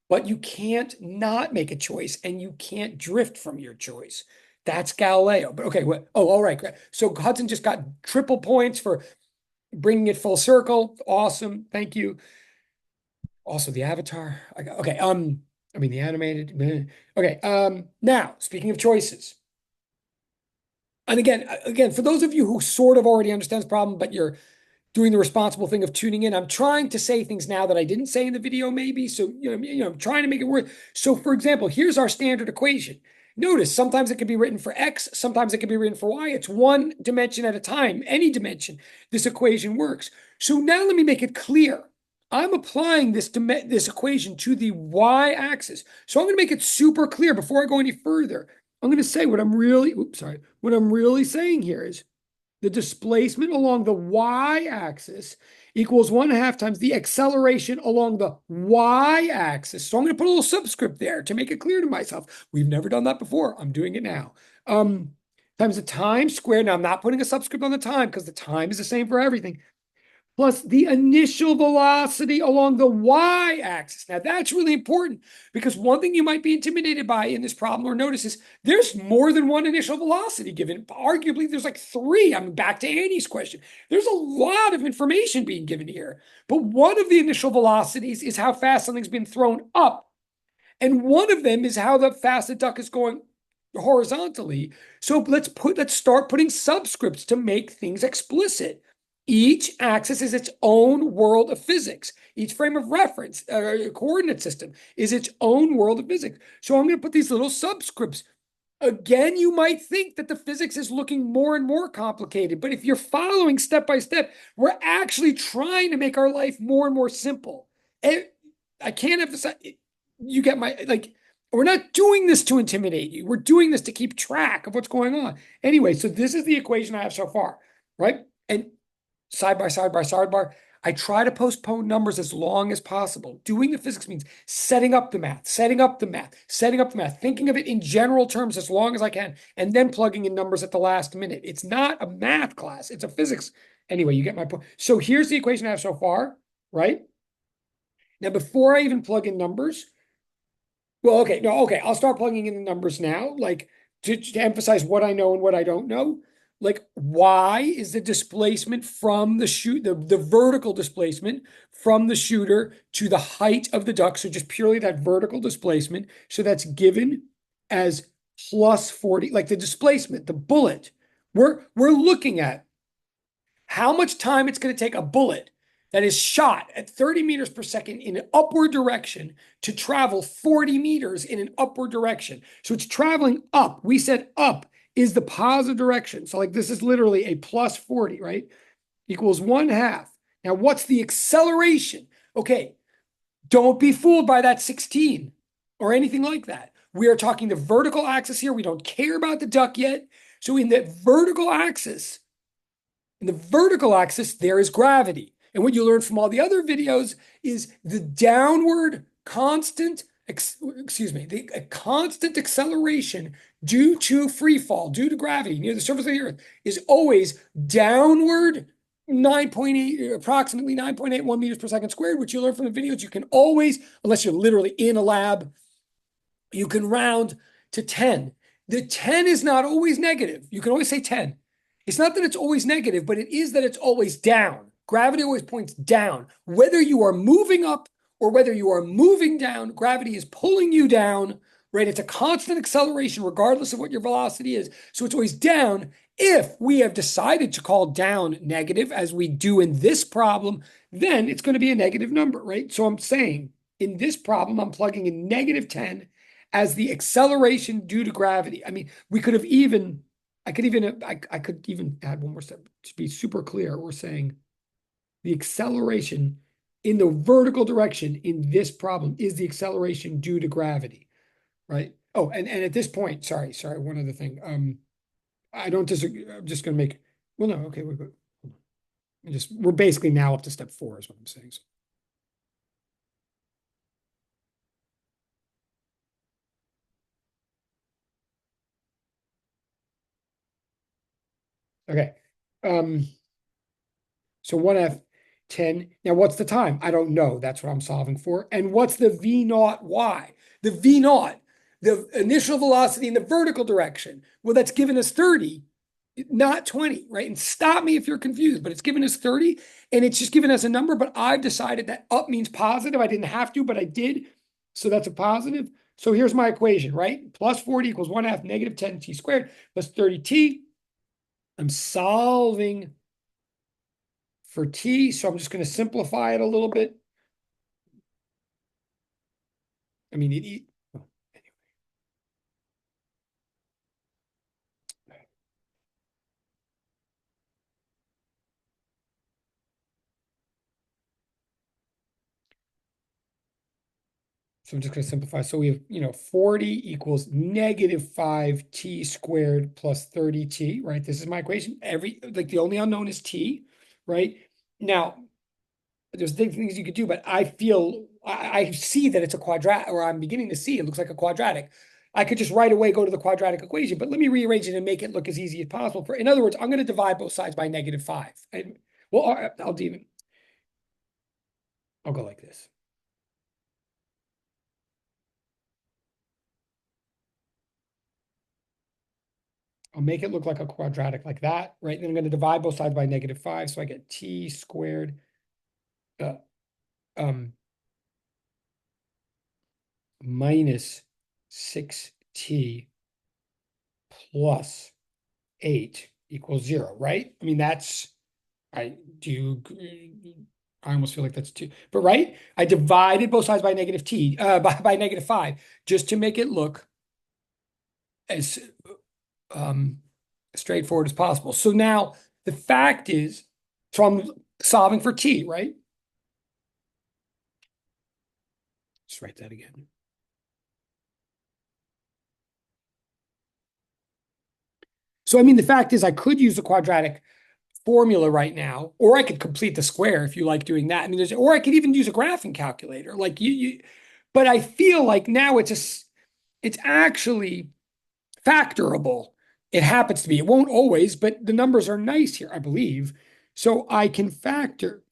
But you can't not make a choice and you can't drift from your choice. That's Galileo. But okay, all right. So Hudson just got triple points for bringing it full circle. Awesome. Thank you. Also, the avatar. Okay. The animated. Okay. Now, speaking of choices. And again, for those of you who sort of already understand this problem, but you're doing the responsible thing of tuning in, I'm trying to say things now that I didn't say in the video, maybe. So, I'm trying to make it work. So, for example, here's our standard equation. Notice sometimes it can be written for X, sometimes it can be written for Y. It's one dimension at a time, any dimension. This equation works. So now let me make it clear. I'm applying this equation to the Y-axis. So I'm going to make it super clear before I go any further. I'm going to say what I'm really saying here is the displacement along the y-axis equals 1/2 times the acceleration along the y-axis. So I'm going to put a little subscript there to make it clear to myself. We've never done that before. I'm doing it now. Times the time squared. Now I'm not putting a subscript on the time because the time is the same for everything. Plus the initial velocity along the y-axis. Now that's really important because one thing you might be intimidated by in this problem or notice is there's more than one initial velocity given. Arguably, there's like 3. I'm back to Annie's question. There's a lot of information being given here. But one of the initial velocities is how fast something's been thrown up. And one of them is how fast the duck is going horizontally. So let's start putting subscripts to make things explicit. Each axis is its own world of physics. Each frame of reference, coordinate system, is its own world of physics. So I'm going to put these little subscripts. Again, you might think that the physics is looking more and more complicated, but if you're following step by step, we're actually trying to make our life more and more simple. And I can't emphasize, you get we're not doing this to intimidate you. We're doing this to keep track of what's going on. Anyway, so this is the equation I have so far, right? And sidebar. I try to postpone numbers as long as possible. Doing the physics means setting up the math, thinking of it in general terms as long as I can, and then plugging in numbers at the last minute. It's not a math class. It's a physics. Anyway, you get my point. So here's the equation I have so far, right? Now, before I even plug in numbers, I'll start plugging in the numbers now, like to emphasize what I know and what I don't know. Like y is the displacement from the the vertical displacement from the shooter to the height of the duck. So just purely that vertical displacement. So that's given as plus 40, like the displacement, the bullet. We're looking at how much time it's going to take a bullet that is shot at 30 meters per second in an upward direction to travel 40 meters in an upward direction. So it's traveling up. We said up is the positive direction. So like this is literally a plus 40, right? Equals 1/2. Now what's the acceleration? Okay, don't be fooled by that 16 or anything like that. We are talking the vertical axis here. We don't care about the duck yet. So in the vertical axis, there is gravity. And what you learn from all the other videos is the downward constant, the constant acceleration due to free fall, due to gravity near the surface of the earth is always downward approximately 9.81 meters per second squared, which you learn from the videos. You can always, unless you're literally in a lab, you can round to 10. The 10 is not always negative. You can always say 10. It's not that it's always negative, but it is that it's always down. Gravity always points down. Whether you are moving up or whether you are moving down, gravity is pulling you down, right? It's a constant acceleration regardless of what your velocity is. So it's always down. If we have decided to call down negative, as we do in this problem, then it's going to be a negative number, right? So I'm saying in this problem, I'm plugging in -10 as the acceleration due to gravity. I mean, we could have even, I could even add one more step to be super clear. We're saying the acceleration in the vertical direction in this problem is the acceleration due to gravity, right? Oh, and at this point, sorry, one other thing. I don't disagree. I'm just going to make, well, no, okay, we're basically now up to step 4 is what I'm saying. So. Okay. So 1F10. Now, what's the time? I don't know. That's what I'm solving for. And what's the V naught Y? The V naught, the initial velocity in the vertical direction. Well, that's given us 30, not 20, right? And stop me if you're confused, but it's given us 30 and it's just given us a number, but I've decided that up means positive. I didn't have to, but I did. So that's a positive. So here's my equation, right? Plus 40 equals 1/2 -10t squared plus 30t. I'm solving for t, so I'm just going to simplify it a little bit. I mean, anyway. So I'm just going to simplify. So we have, 40 equals -5t squared plus 30t, right? This is my equation. The only unknown is t, right? Now, there's things you could do, but I see that it's a quadratic, or I'm beginning to see it looks like a quadratic. I could just right away go to the quadratic equation, but let me rearrange it and make it look as easy as possible. In other words, I'm going to divide both sides by -5. I'll go like this. I'll make it look like a quadratic like that, right? And then I'm going to divide both sides by -5. So I get t squared minus 6t plus 8 equals 0, right? I mean, I almost feel like that's 2, but right? I divided both sides by by -5, just to make it look as straightforward as possible. So now the fact is, so I'm solving for t, right? Let's write that again. So, I mean, the fact is I could use a quadratic formula right now, or I could complete the square if you like doing that. I mean, or I could even use a graphing calculator. Like but I feel like now it's actually factorable. It happens to be. It won't always, but the numbers are nice here, I believe. So I can factor.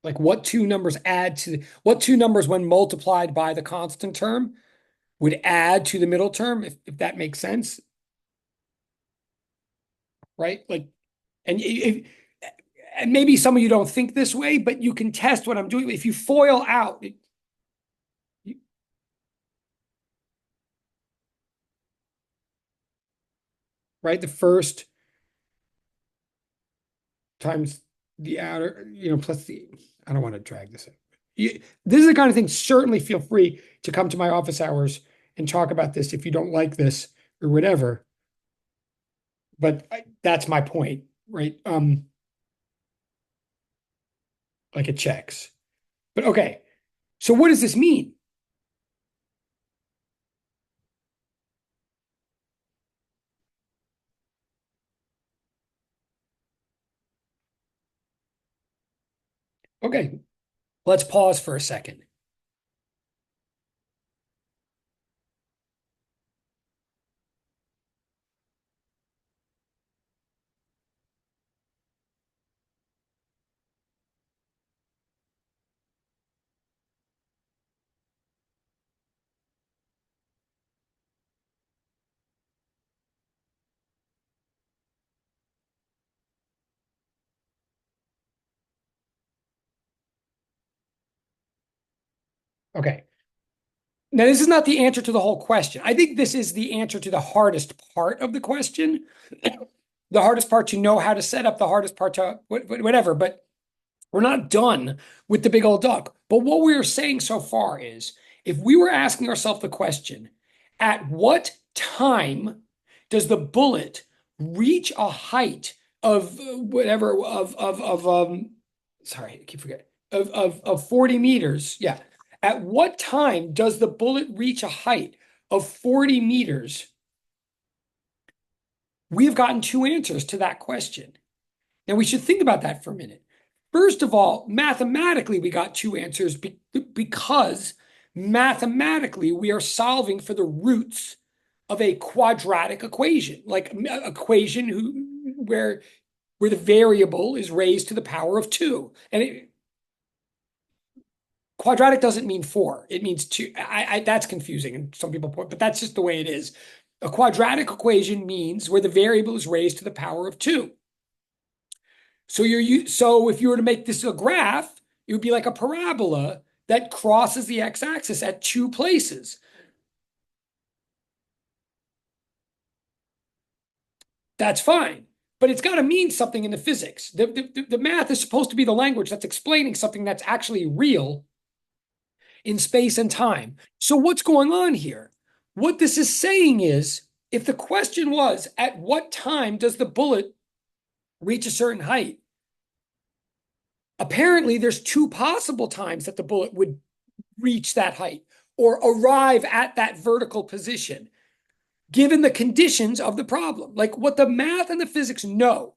Like what two numbers when multiplied by the constant term would add to the middle term, if that makes sense. Right? Like, and maybe some of you don't think this way, but you can test what I'm doing. If you FOIL out, right, the first times the outer, plus I don't want to drag this in. This is the kind of thing, certainly feel free to come to my office hours and talk about this if you don't like this or whatever. But that's my point, right? Like it checks. But okay, so what does this mean? Okay, let's pause for a second. Okay. Now, this is not the answer to the whole question. I think this is the answer to the hardest part of the question. The hardest part to know how to set up, the hardest part to whatever, but we're not done with the big old duck. But what we're saying so far is if we were asking ourselves the question, at what time does the bullet reach a height of whatever sorry, I keep forgetting of 40 meters? Yeah. At what time does the bullet reach a height of 40 meters? We have gotten two answers to that question. Now we should think about that for a minute. First of all, mathematically, we got two answers because mathematically we are solving for the roots of a quadratic equation, like an equation where the variable is raised to the power of two. And quadratic doesn't mean four; it means two. That's confusing, and some people point, but that's just the way it is. A quadratic equation means where the variable is raised to the power of two. So if you were to make this a graph, it would be like a parabola that crosses the x-axis at two places. That's fine, but it's got to mean something in the physics. The math is supposed to be the language that's explaining something that's actually real in space and time. So what's going on here? What this is saying is, if the question was, at what time does the bullet reach a certain height? Apparently, there's two possible times that the bullet would reach that height or arrive at that vertical position, given the conditions of the problem. Like what the math and the physics know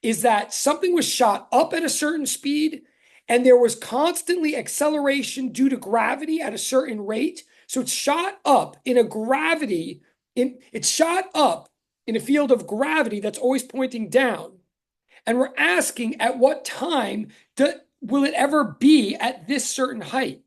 is that something was shot up at a certain speed and there was constantly acceleration due to gravity at a certain rate. So it's shot up in a gravity, it's shot up in a field of gravity that's always pointing down. And we're asking at what time will it ever be at this certain height?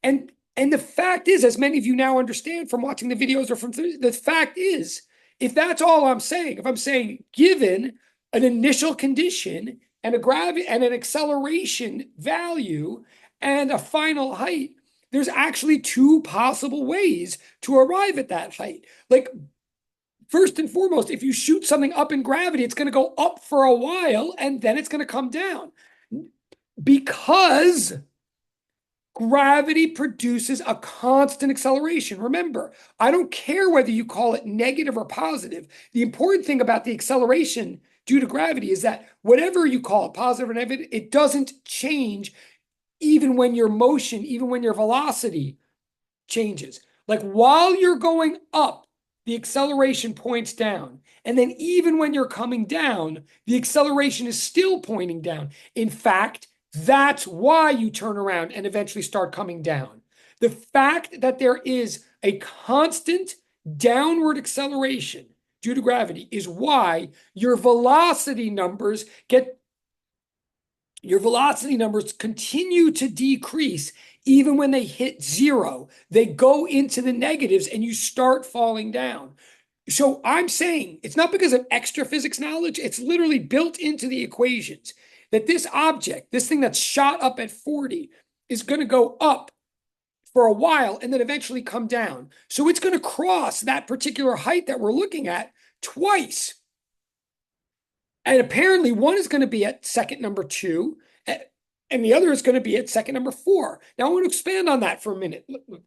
And the fact is, as many of you now understand from watching the videos or from the fact is, if that's all I'm saying, if I'm saying given an initial condition and a gravity and an acceleration value and a final height, there's actually two possible ways to arrive at that height. Like, first and foremost, if you shoot something up in gravity, it's going to go up for a while and then it's going to come down because gravity produces a constant acceleration. Remember, I don't care whether you call it negative or positive. The important thing about the acceleration due to gravity is that whatever you call it, positive or negative, it doesn't change even when your motion, even when your velocity changes. Like while you're going up, the acceleration points down. And then even when you're coming down, the acceleration is still pointing down. In fact, that's why you turn around and eventually start coming down. The fact that there is a constant downward acceleration due to gravity is why your velocity numbers continue to decrease even when they hit zero. They go into the negatives and you start falling down. So I'm saying it's not because of extra physics knowledge, it's literally built into the equations that this object, this thing that's shot up at 40, is going to go up for a while and then eventually come down. So it's going to cross that particular height that we're looking at twice. And apparently one is going to be at second number 2, and the other is going to be at second number 4. Now I want to expand on that for a minute. Look.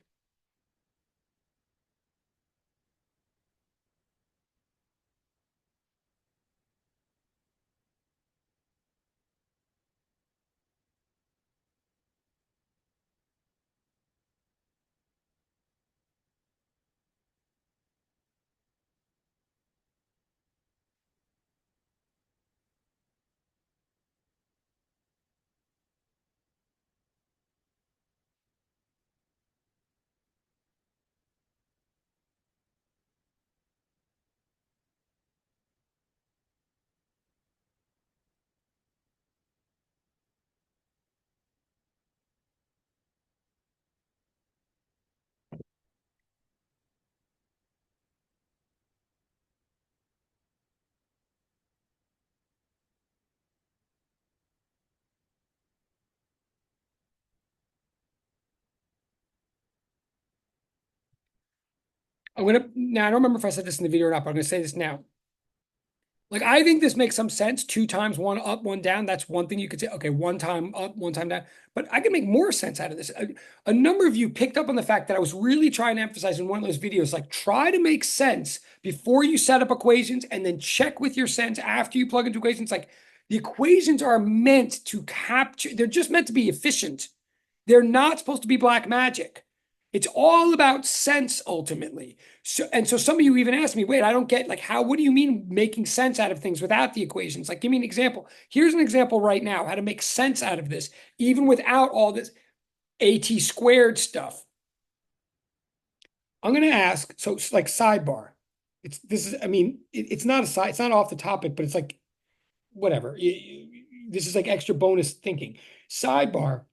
now I don't remember if I said this in the video or not, but I'm gonna say this now. Like, I think this makes some sense. 2 times, one up, one down. That's one thing you could say. Okay, 1 time up, 1 time down. But I can make more sense out of this. A number of you picked up on the fact that I was really trying to emphasize in one of those videos, like, try to make sense before you set up equations and then check with your sense after you plug into equations. Like, the equations are meant to capture, they're just meant to be efficient. They're not supposed to be black magic. It's all about sense ultimately. So some of you even asked me, wait, I don't get, like, what do you mean making sense out of things without the equations? Like, give me an example. Here's an example right now, how to make sense out of this, even without all this AT squared stuff. I'm going to ask, so it's like sidebar. It's not it's not off the topic, but it's like, whatever. This is like extra bonus thinking. Sidebar.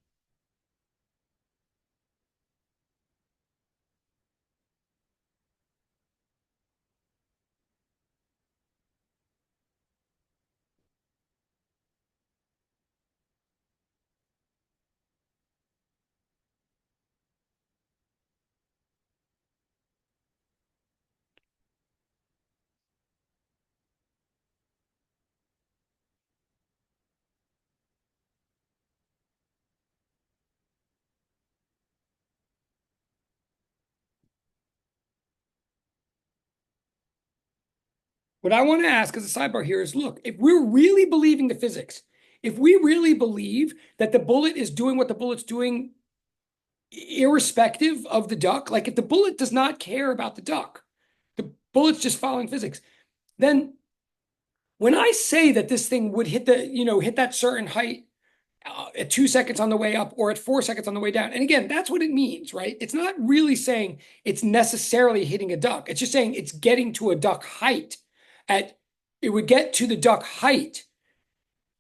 What I want to ask as a sidebar here is, look, if we're really believing the physics, if we really believe that the bullet is doing what the bullet's doing, irrespective of the duck, like if the bullet does not care about the duck, the bullet's just following physics, then when I say that this thing would hit hit that certain height at 2 seconds on the way up or at 4 seconds on the way down. And again, that's what it means, right? It's not really saying it's necessarily hitting a duck. It's just saying it's getting to a duck height it would get to the duck height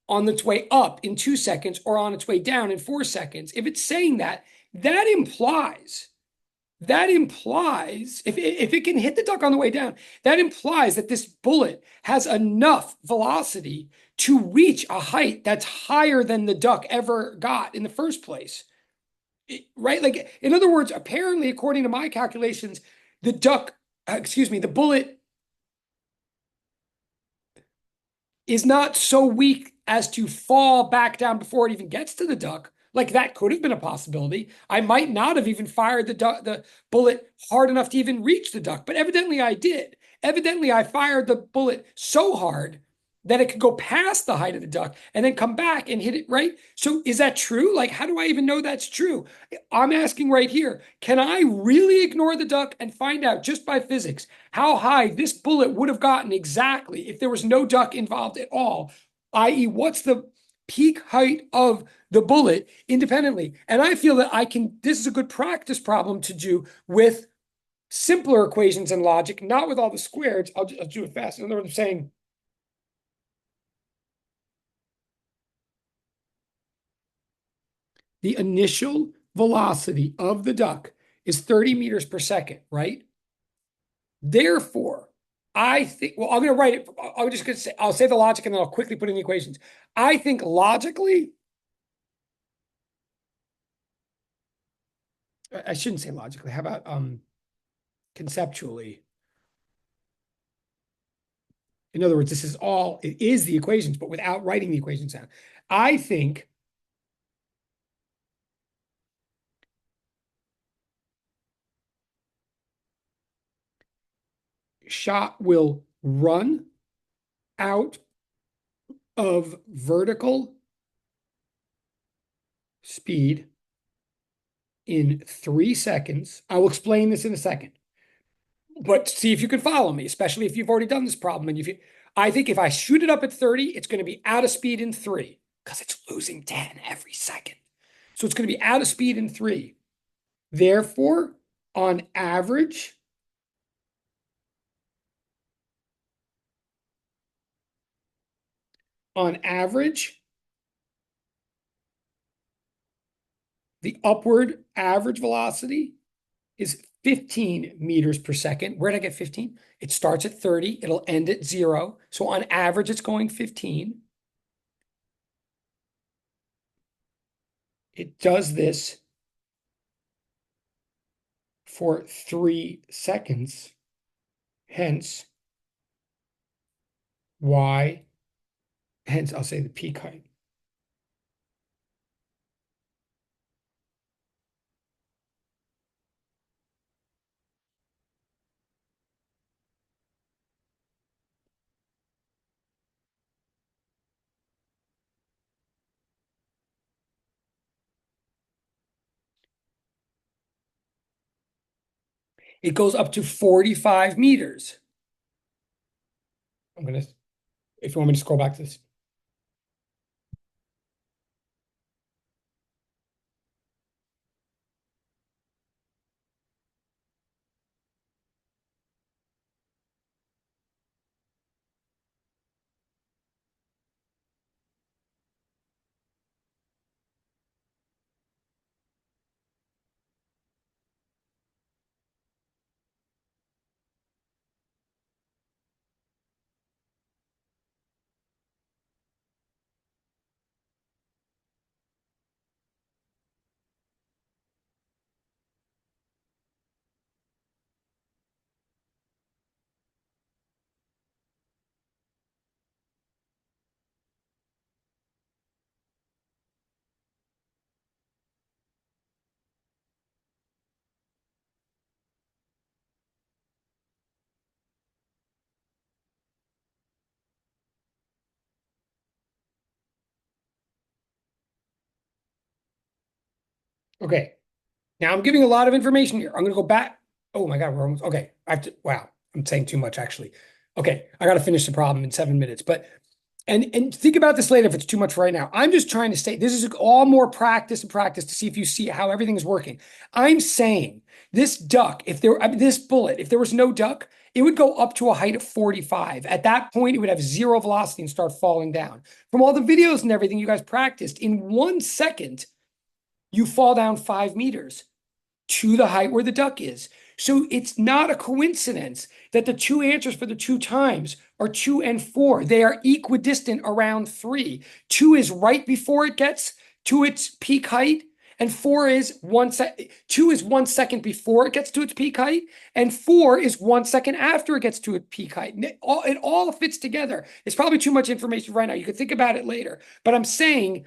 on its way up in 2 seconds or on its way down in 4 seconds. If it's saying that, that implies if it can hit the duck on the way down, that implies that this bullet has enough velocity to reach a height that's higher than the duck ever got in the first place. Right? Like, in other words, apparently, according to my calculations, the bullet is not so weak as to fall back down before it even gets to the duck. Like, that could have been a possibility. I might not have even fired the bullet hard enough to even reach the duck, but evidently I did. Evidently, I fired the bullet so hard that it could go past the height of the duck and then come back and hit it, right? So is that true? Like, how do I even know that's true? I'm asking right here, can I really ignore the duck and find out just by physics how high this bullet would have gotten exactly if there was no duck involved at all, i.e., what's the peak height of the bullet independently? And I feel that this is a good practice problem to do with simpler equations and logic, not with all the squares. I'll do it fast. In other words, I'm saying, the initial velocity of the duck is 30 meters per second, right? Therefore, I think, well, I'm going to write it. I'm just going to say, I'll say the logic and then I'll quickly put in the equations. I think logically, I shouldn't say logically. How about conceptually? In other words, it is the equations, but without writing the equations down. I think shot will run out of vertical speed in 3 seconds. I will explain this in a second, but see if you can follow me, especially if you've already done this problem. I think if I shoot it up at 30, it's going to be out of speed in 3 because it's losing 10 every second. So it's going to be out of speed in 3. Therefore, on average, the upward average velocity is 15 meters per second. Where did I get 15? It starts at 30. It'll end at 0. So on average, it's going 15. It does this for 3 seconds. hence y, hence I'll say the peak height. It goes up to 45 meters. I'm gonna, if you want me to scroll back to this. Okay. Now I'm giving a lot of information here. I'm going to go back. Oh my God, we're almost okay. I have to, wow, I'm saying too much actually. Okay, I got to finish the problem in 7 minutes. But and think about this later if it's too much right now. I'm just trying to say this is all more practice and practice to see if you see how everything is working. I'm saying this duck, if there, I mean, this bullet, if there was no duck, it would go up to a height of 45. At that point, it would have zero velocity and start falling down. From all the videos and everything you guys practiced, in 1 second, you fall down 5 meters to the height where the duck is. So it's not a coincidence that the two answers for the two times are 2 and 4. They are equidistant around 3. 2 is right before it gets to its peak height, and 4 is 2 is 1 second before it gets to its peak height, and 4 is 1 second after it gets to its peak height. And it all fits together. It's probably too much information right now. You could think about it later. But I'm saying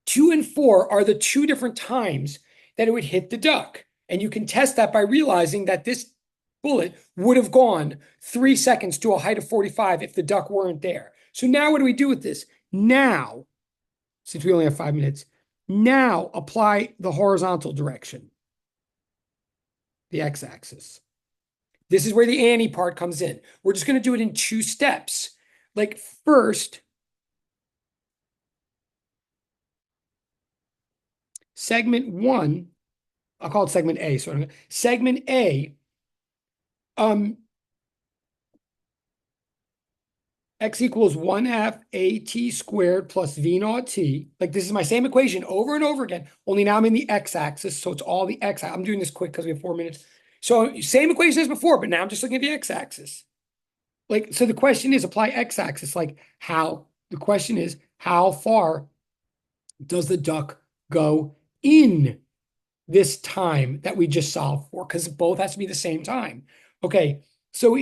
2 and 4 are the two different times that it would hit the duck. And you can test that by realizing that this bullet would have gone 3 seconds to a height of 45 if the duck weren't there. So now what do we do with this? Now, since we only have 5 minutes, now apply the horizontal direction, the x-axis. This is where the Annie part comes in. We're just going to do it in 2 steps. Like first, segment 1, I'll call it segment A. So segment A, x equals 1/2 at squared plus v naught t. Like this is my same equation over and over again, only now I'm in the x-axis, so it's all the x. I'm doing this quick because we have 4 minutes. So same equation as before, but now I'm just looking at the x-axis. Like, so the question is apply x-axis, like how, the question is how far does the duck go in this time that we just solved for, because both has to be the same time. Okay, so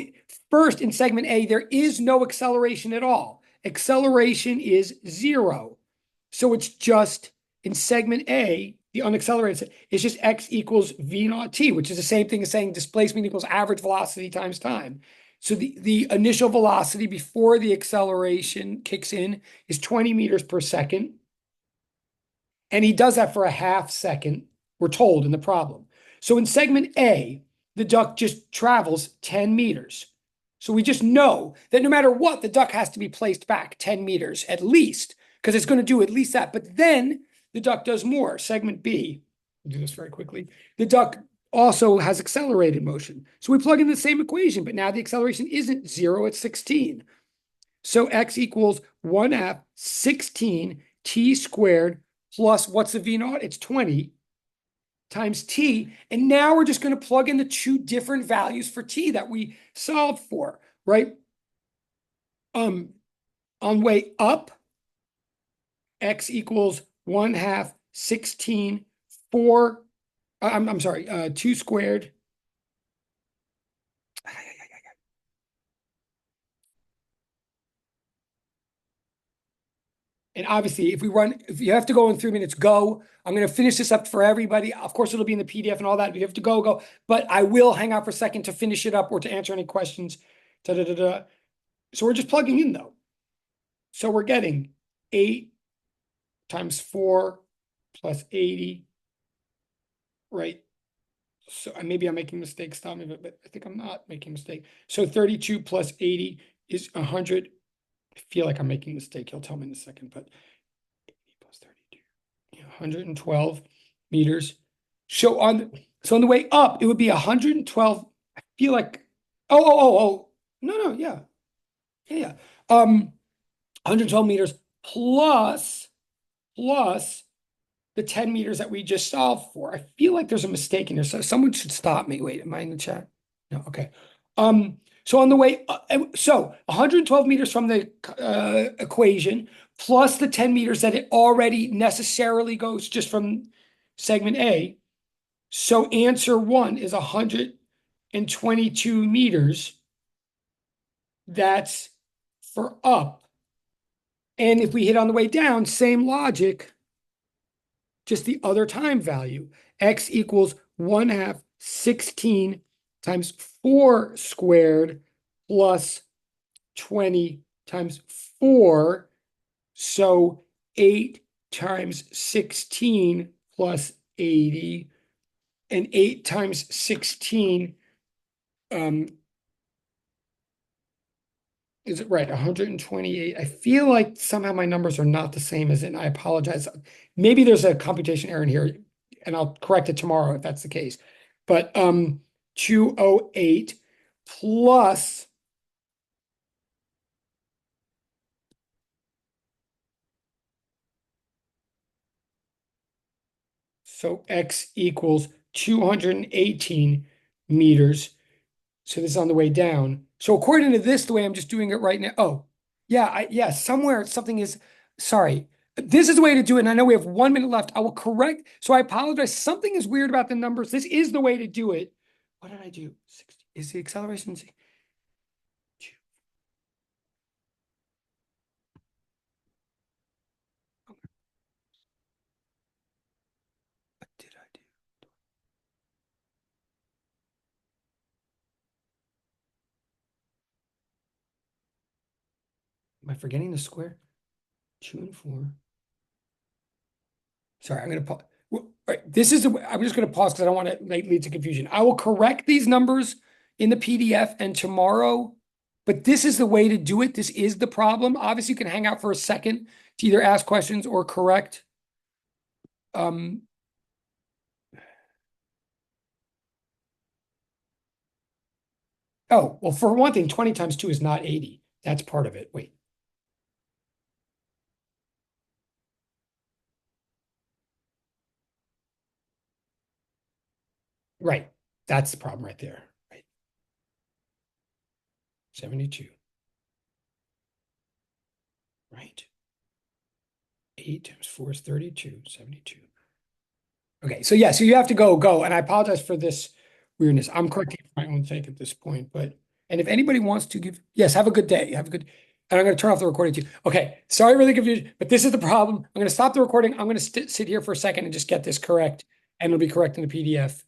first in segment A, there is no acceleration at all. Acceleration is 0. So it's just in segment A, the unaccelerated, it's just x equals v naught t, which is the same thing as saying displacement equals average velocity times time. So the initial velocity before the acceleration kicks in is 20 meters per second. And he does that for a half second, we're told in the problem. So in segment A, the duck just travels 10 meters. So we just know that no matter what, the duck has to be placed back 10 meters at least, because it's going to do at least that. But then the duck does more. Segment B, we'll do this very quickly. The duck also has accelerated motion. So we plug in the same equation, but now the acceleration isn't 0, it's 16. So x equals 1/2 16 t squared plus what's the v naught? It's 20 times t. And now we're just going to plug in the 2 different values for t that we solved for, right? On way up, x equals 1/2 16 I'm sorry, 2 squared. And obviously, if you have to go in 3 minutes, go. I'm going to finish this up for everybody. Of course, it'll be in the PDF and all that. If you have to go, go. But I will hang out for a second to finish it up or to answer any questions. Da, da, da, da. So we're just plugging in though. So we're getting 8 times 4 plus 80, right? So maybe I'm making mistakes, stop me, but I think I'm not making a mistake. So 32 plus 80 is 100. I feel like I'm making a mistake. He'll tell me in a second, but 80 plus 32, 112 meters. So on the way up, it would be 112. I feel like, oh. No, yeah. Yeah. 112 meters plus the 10 meters that we just solved for. I feel like there's a mistake in here. So someone should stop me. Wait, am I in the chat? No, okay. So on the way, so 112 meters from the equation plus the 10 meters that it already necessarily goes just from segment A. So answer 1 is 122 meters. That's for up. And if we hit on the way down, same logic, just the other time value. X equals 1/2 16 times 4 squared plus 20 times 4. So 8 times 16 plus 80. And 8 times 16 is it right? 128. I feel like somehow my numbers are not the same as it, and I apologize. Maybe there's a computation error in here, and I'll correct it tomorrow if that's the case. But 208 plus so X equals 218 meters. So this is on the way down. So according to this, the way I'm just doing it right now. Oh, yeah, somewhere something is, sorry. This is the way to do it. And I know we have 1 minute left. I will correct. So I apologize. Something is weird about the numbers. This is the way to do it. What did I do? 60. Is the acceleration? What did I do? Am I forgetting the square? 2 and 4. Sorry, I'm going to pause. Right, this is I'm just going to pause because I don't want to lead to confusion. I will correct these numbers in the PDF and tomorrow, but this is the way to do it. This is the problem. Obviously, you can hang out for a second to either ask questions or correct. Oh, well, for one thing, 20 times 2 is not 80. That's part of it. Wait. Right. That's the problem right there. Right. 72. Right. 8 times 4 is 32. 72. Okay. So yeah, so you have to go. And I apologize for this weirdness. I'm correcting my own sake at this point, and if anybody wants to yes, have a good day. Have a good, and I'm going to turn off the recording too. Okay. Sorry for the confusion, but this is the problem. I'm going to stop the recording. I'm going to sit here for a second and just get this correct, and it'll be correct in the PDF.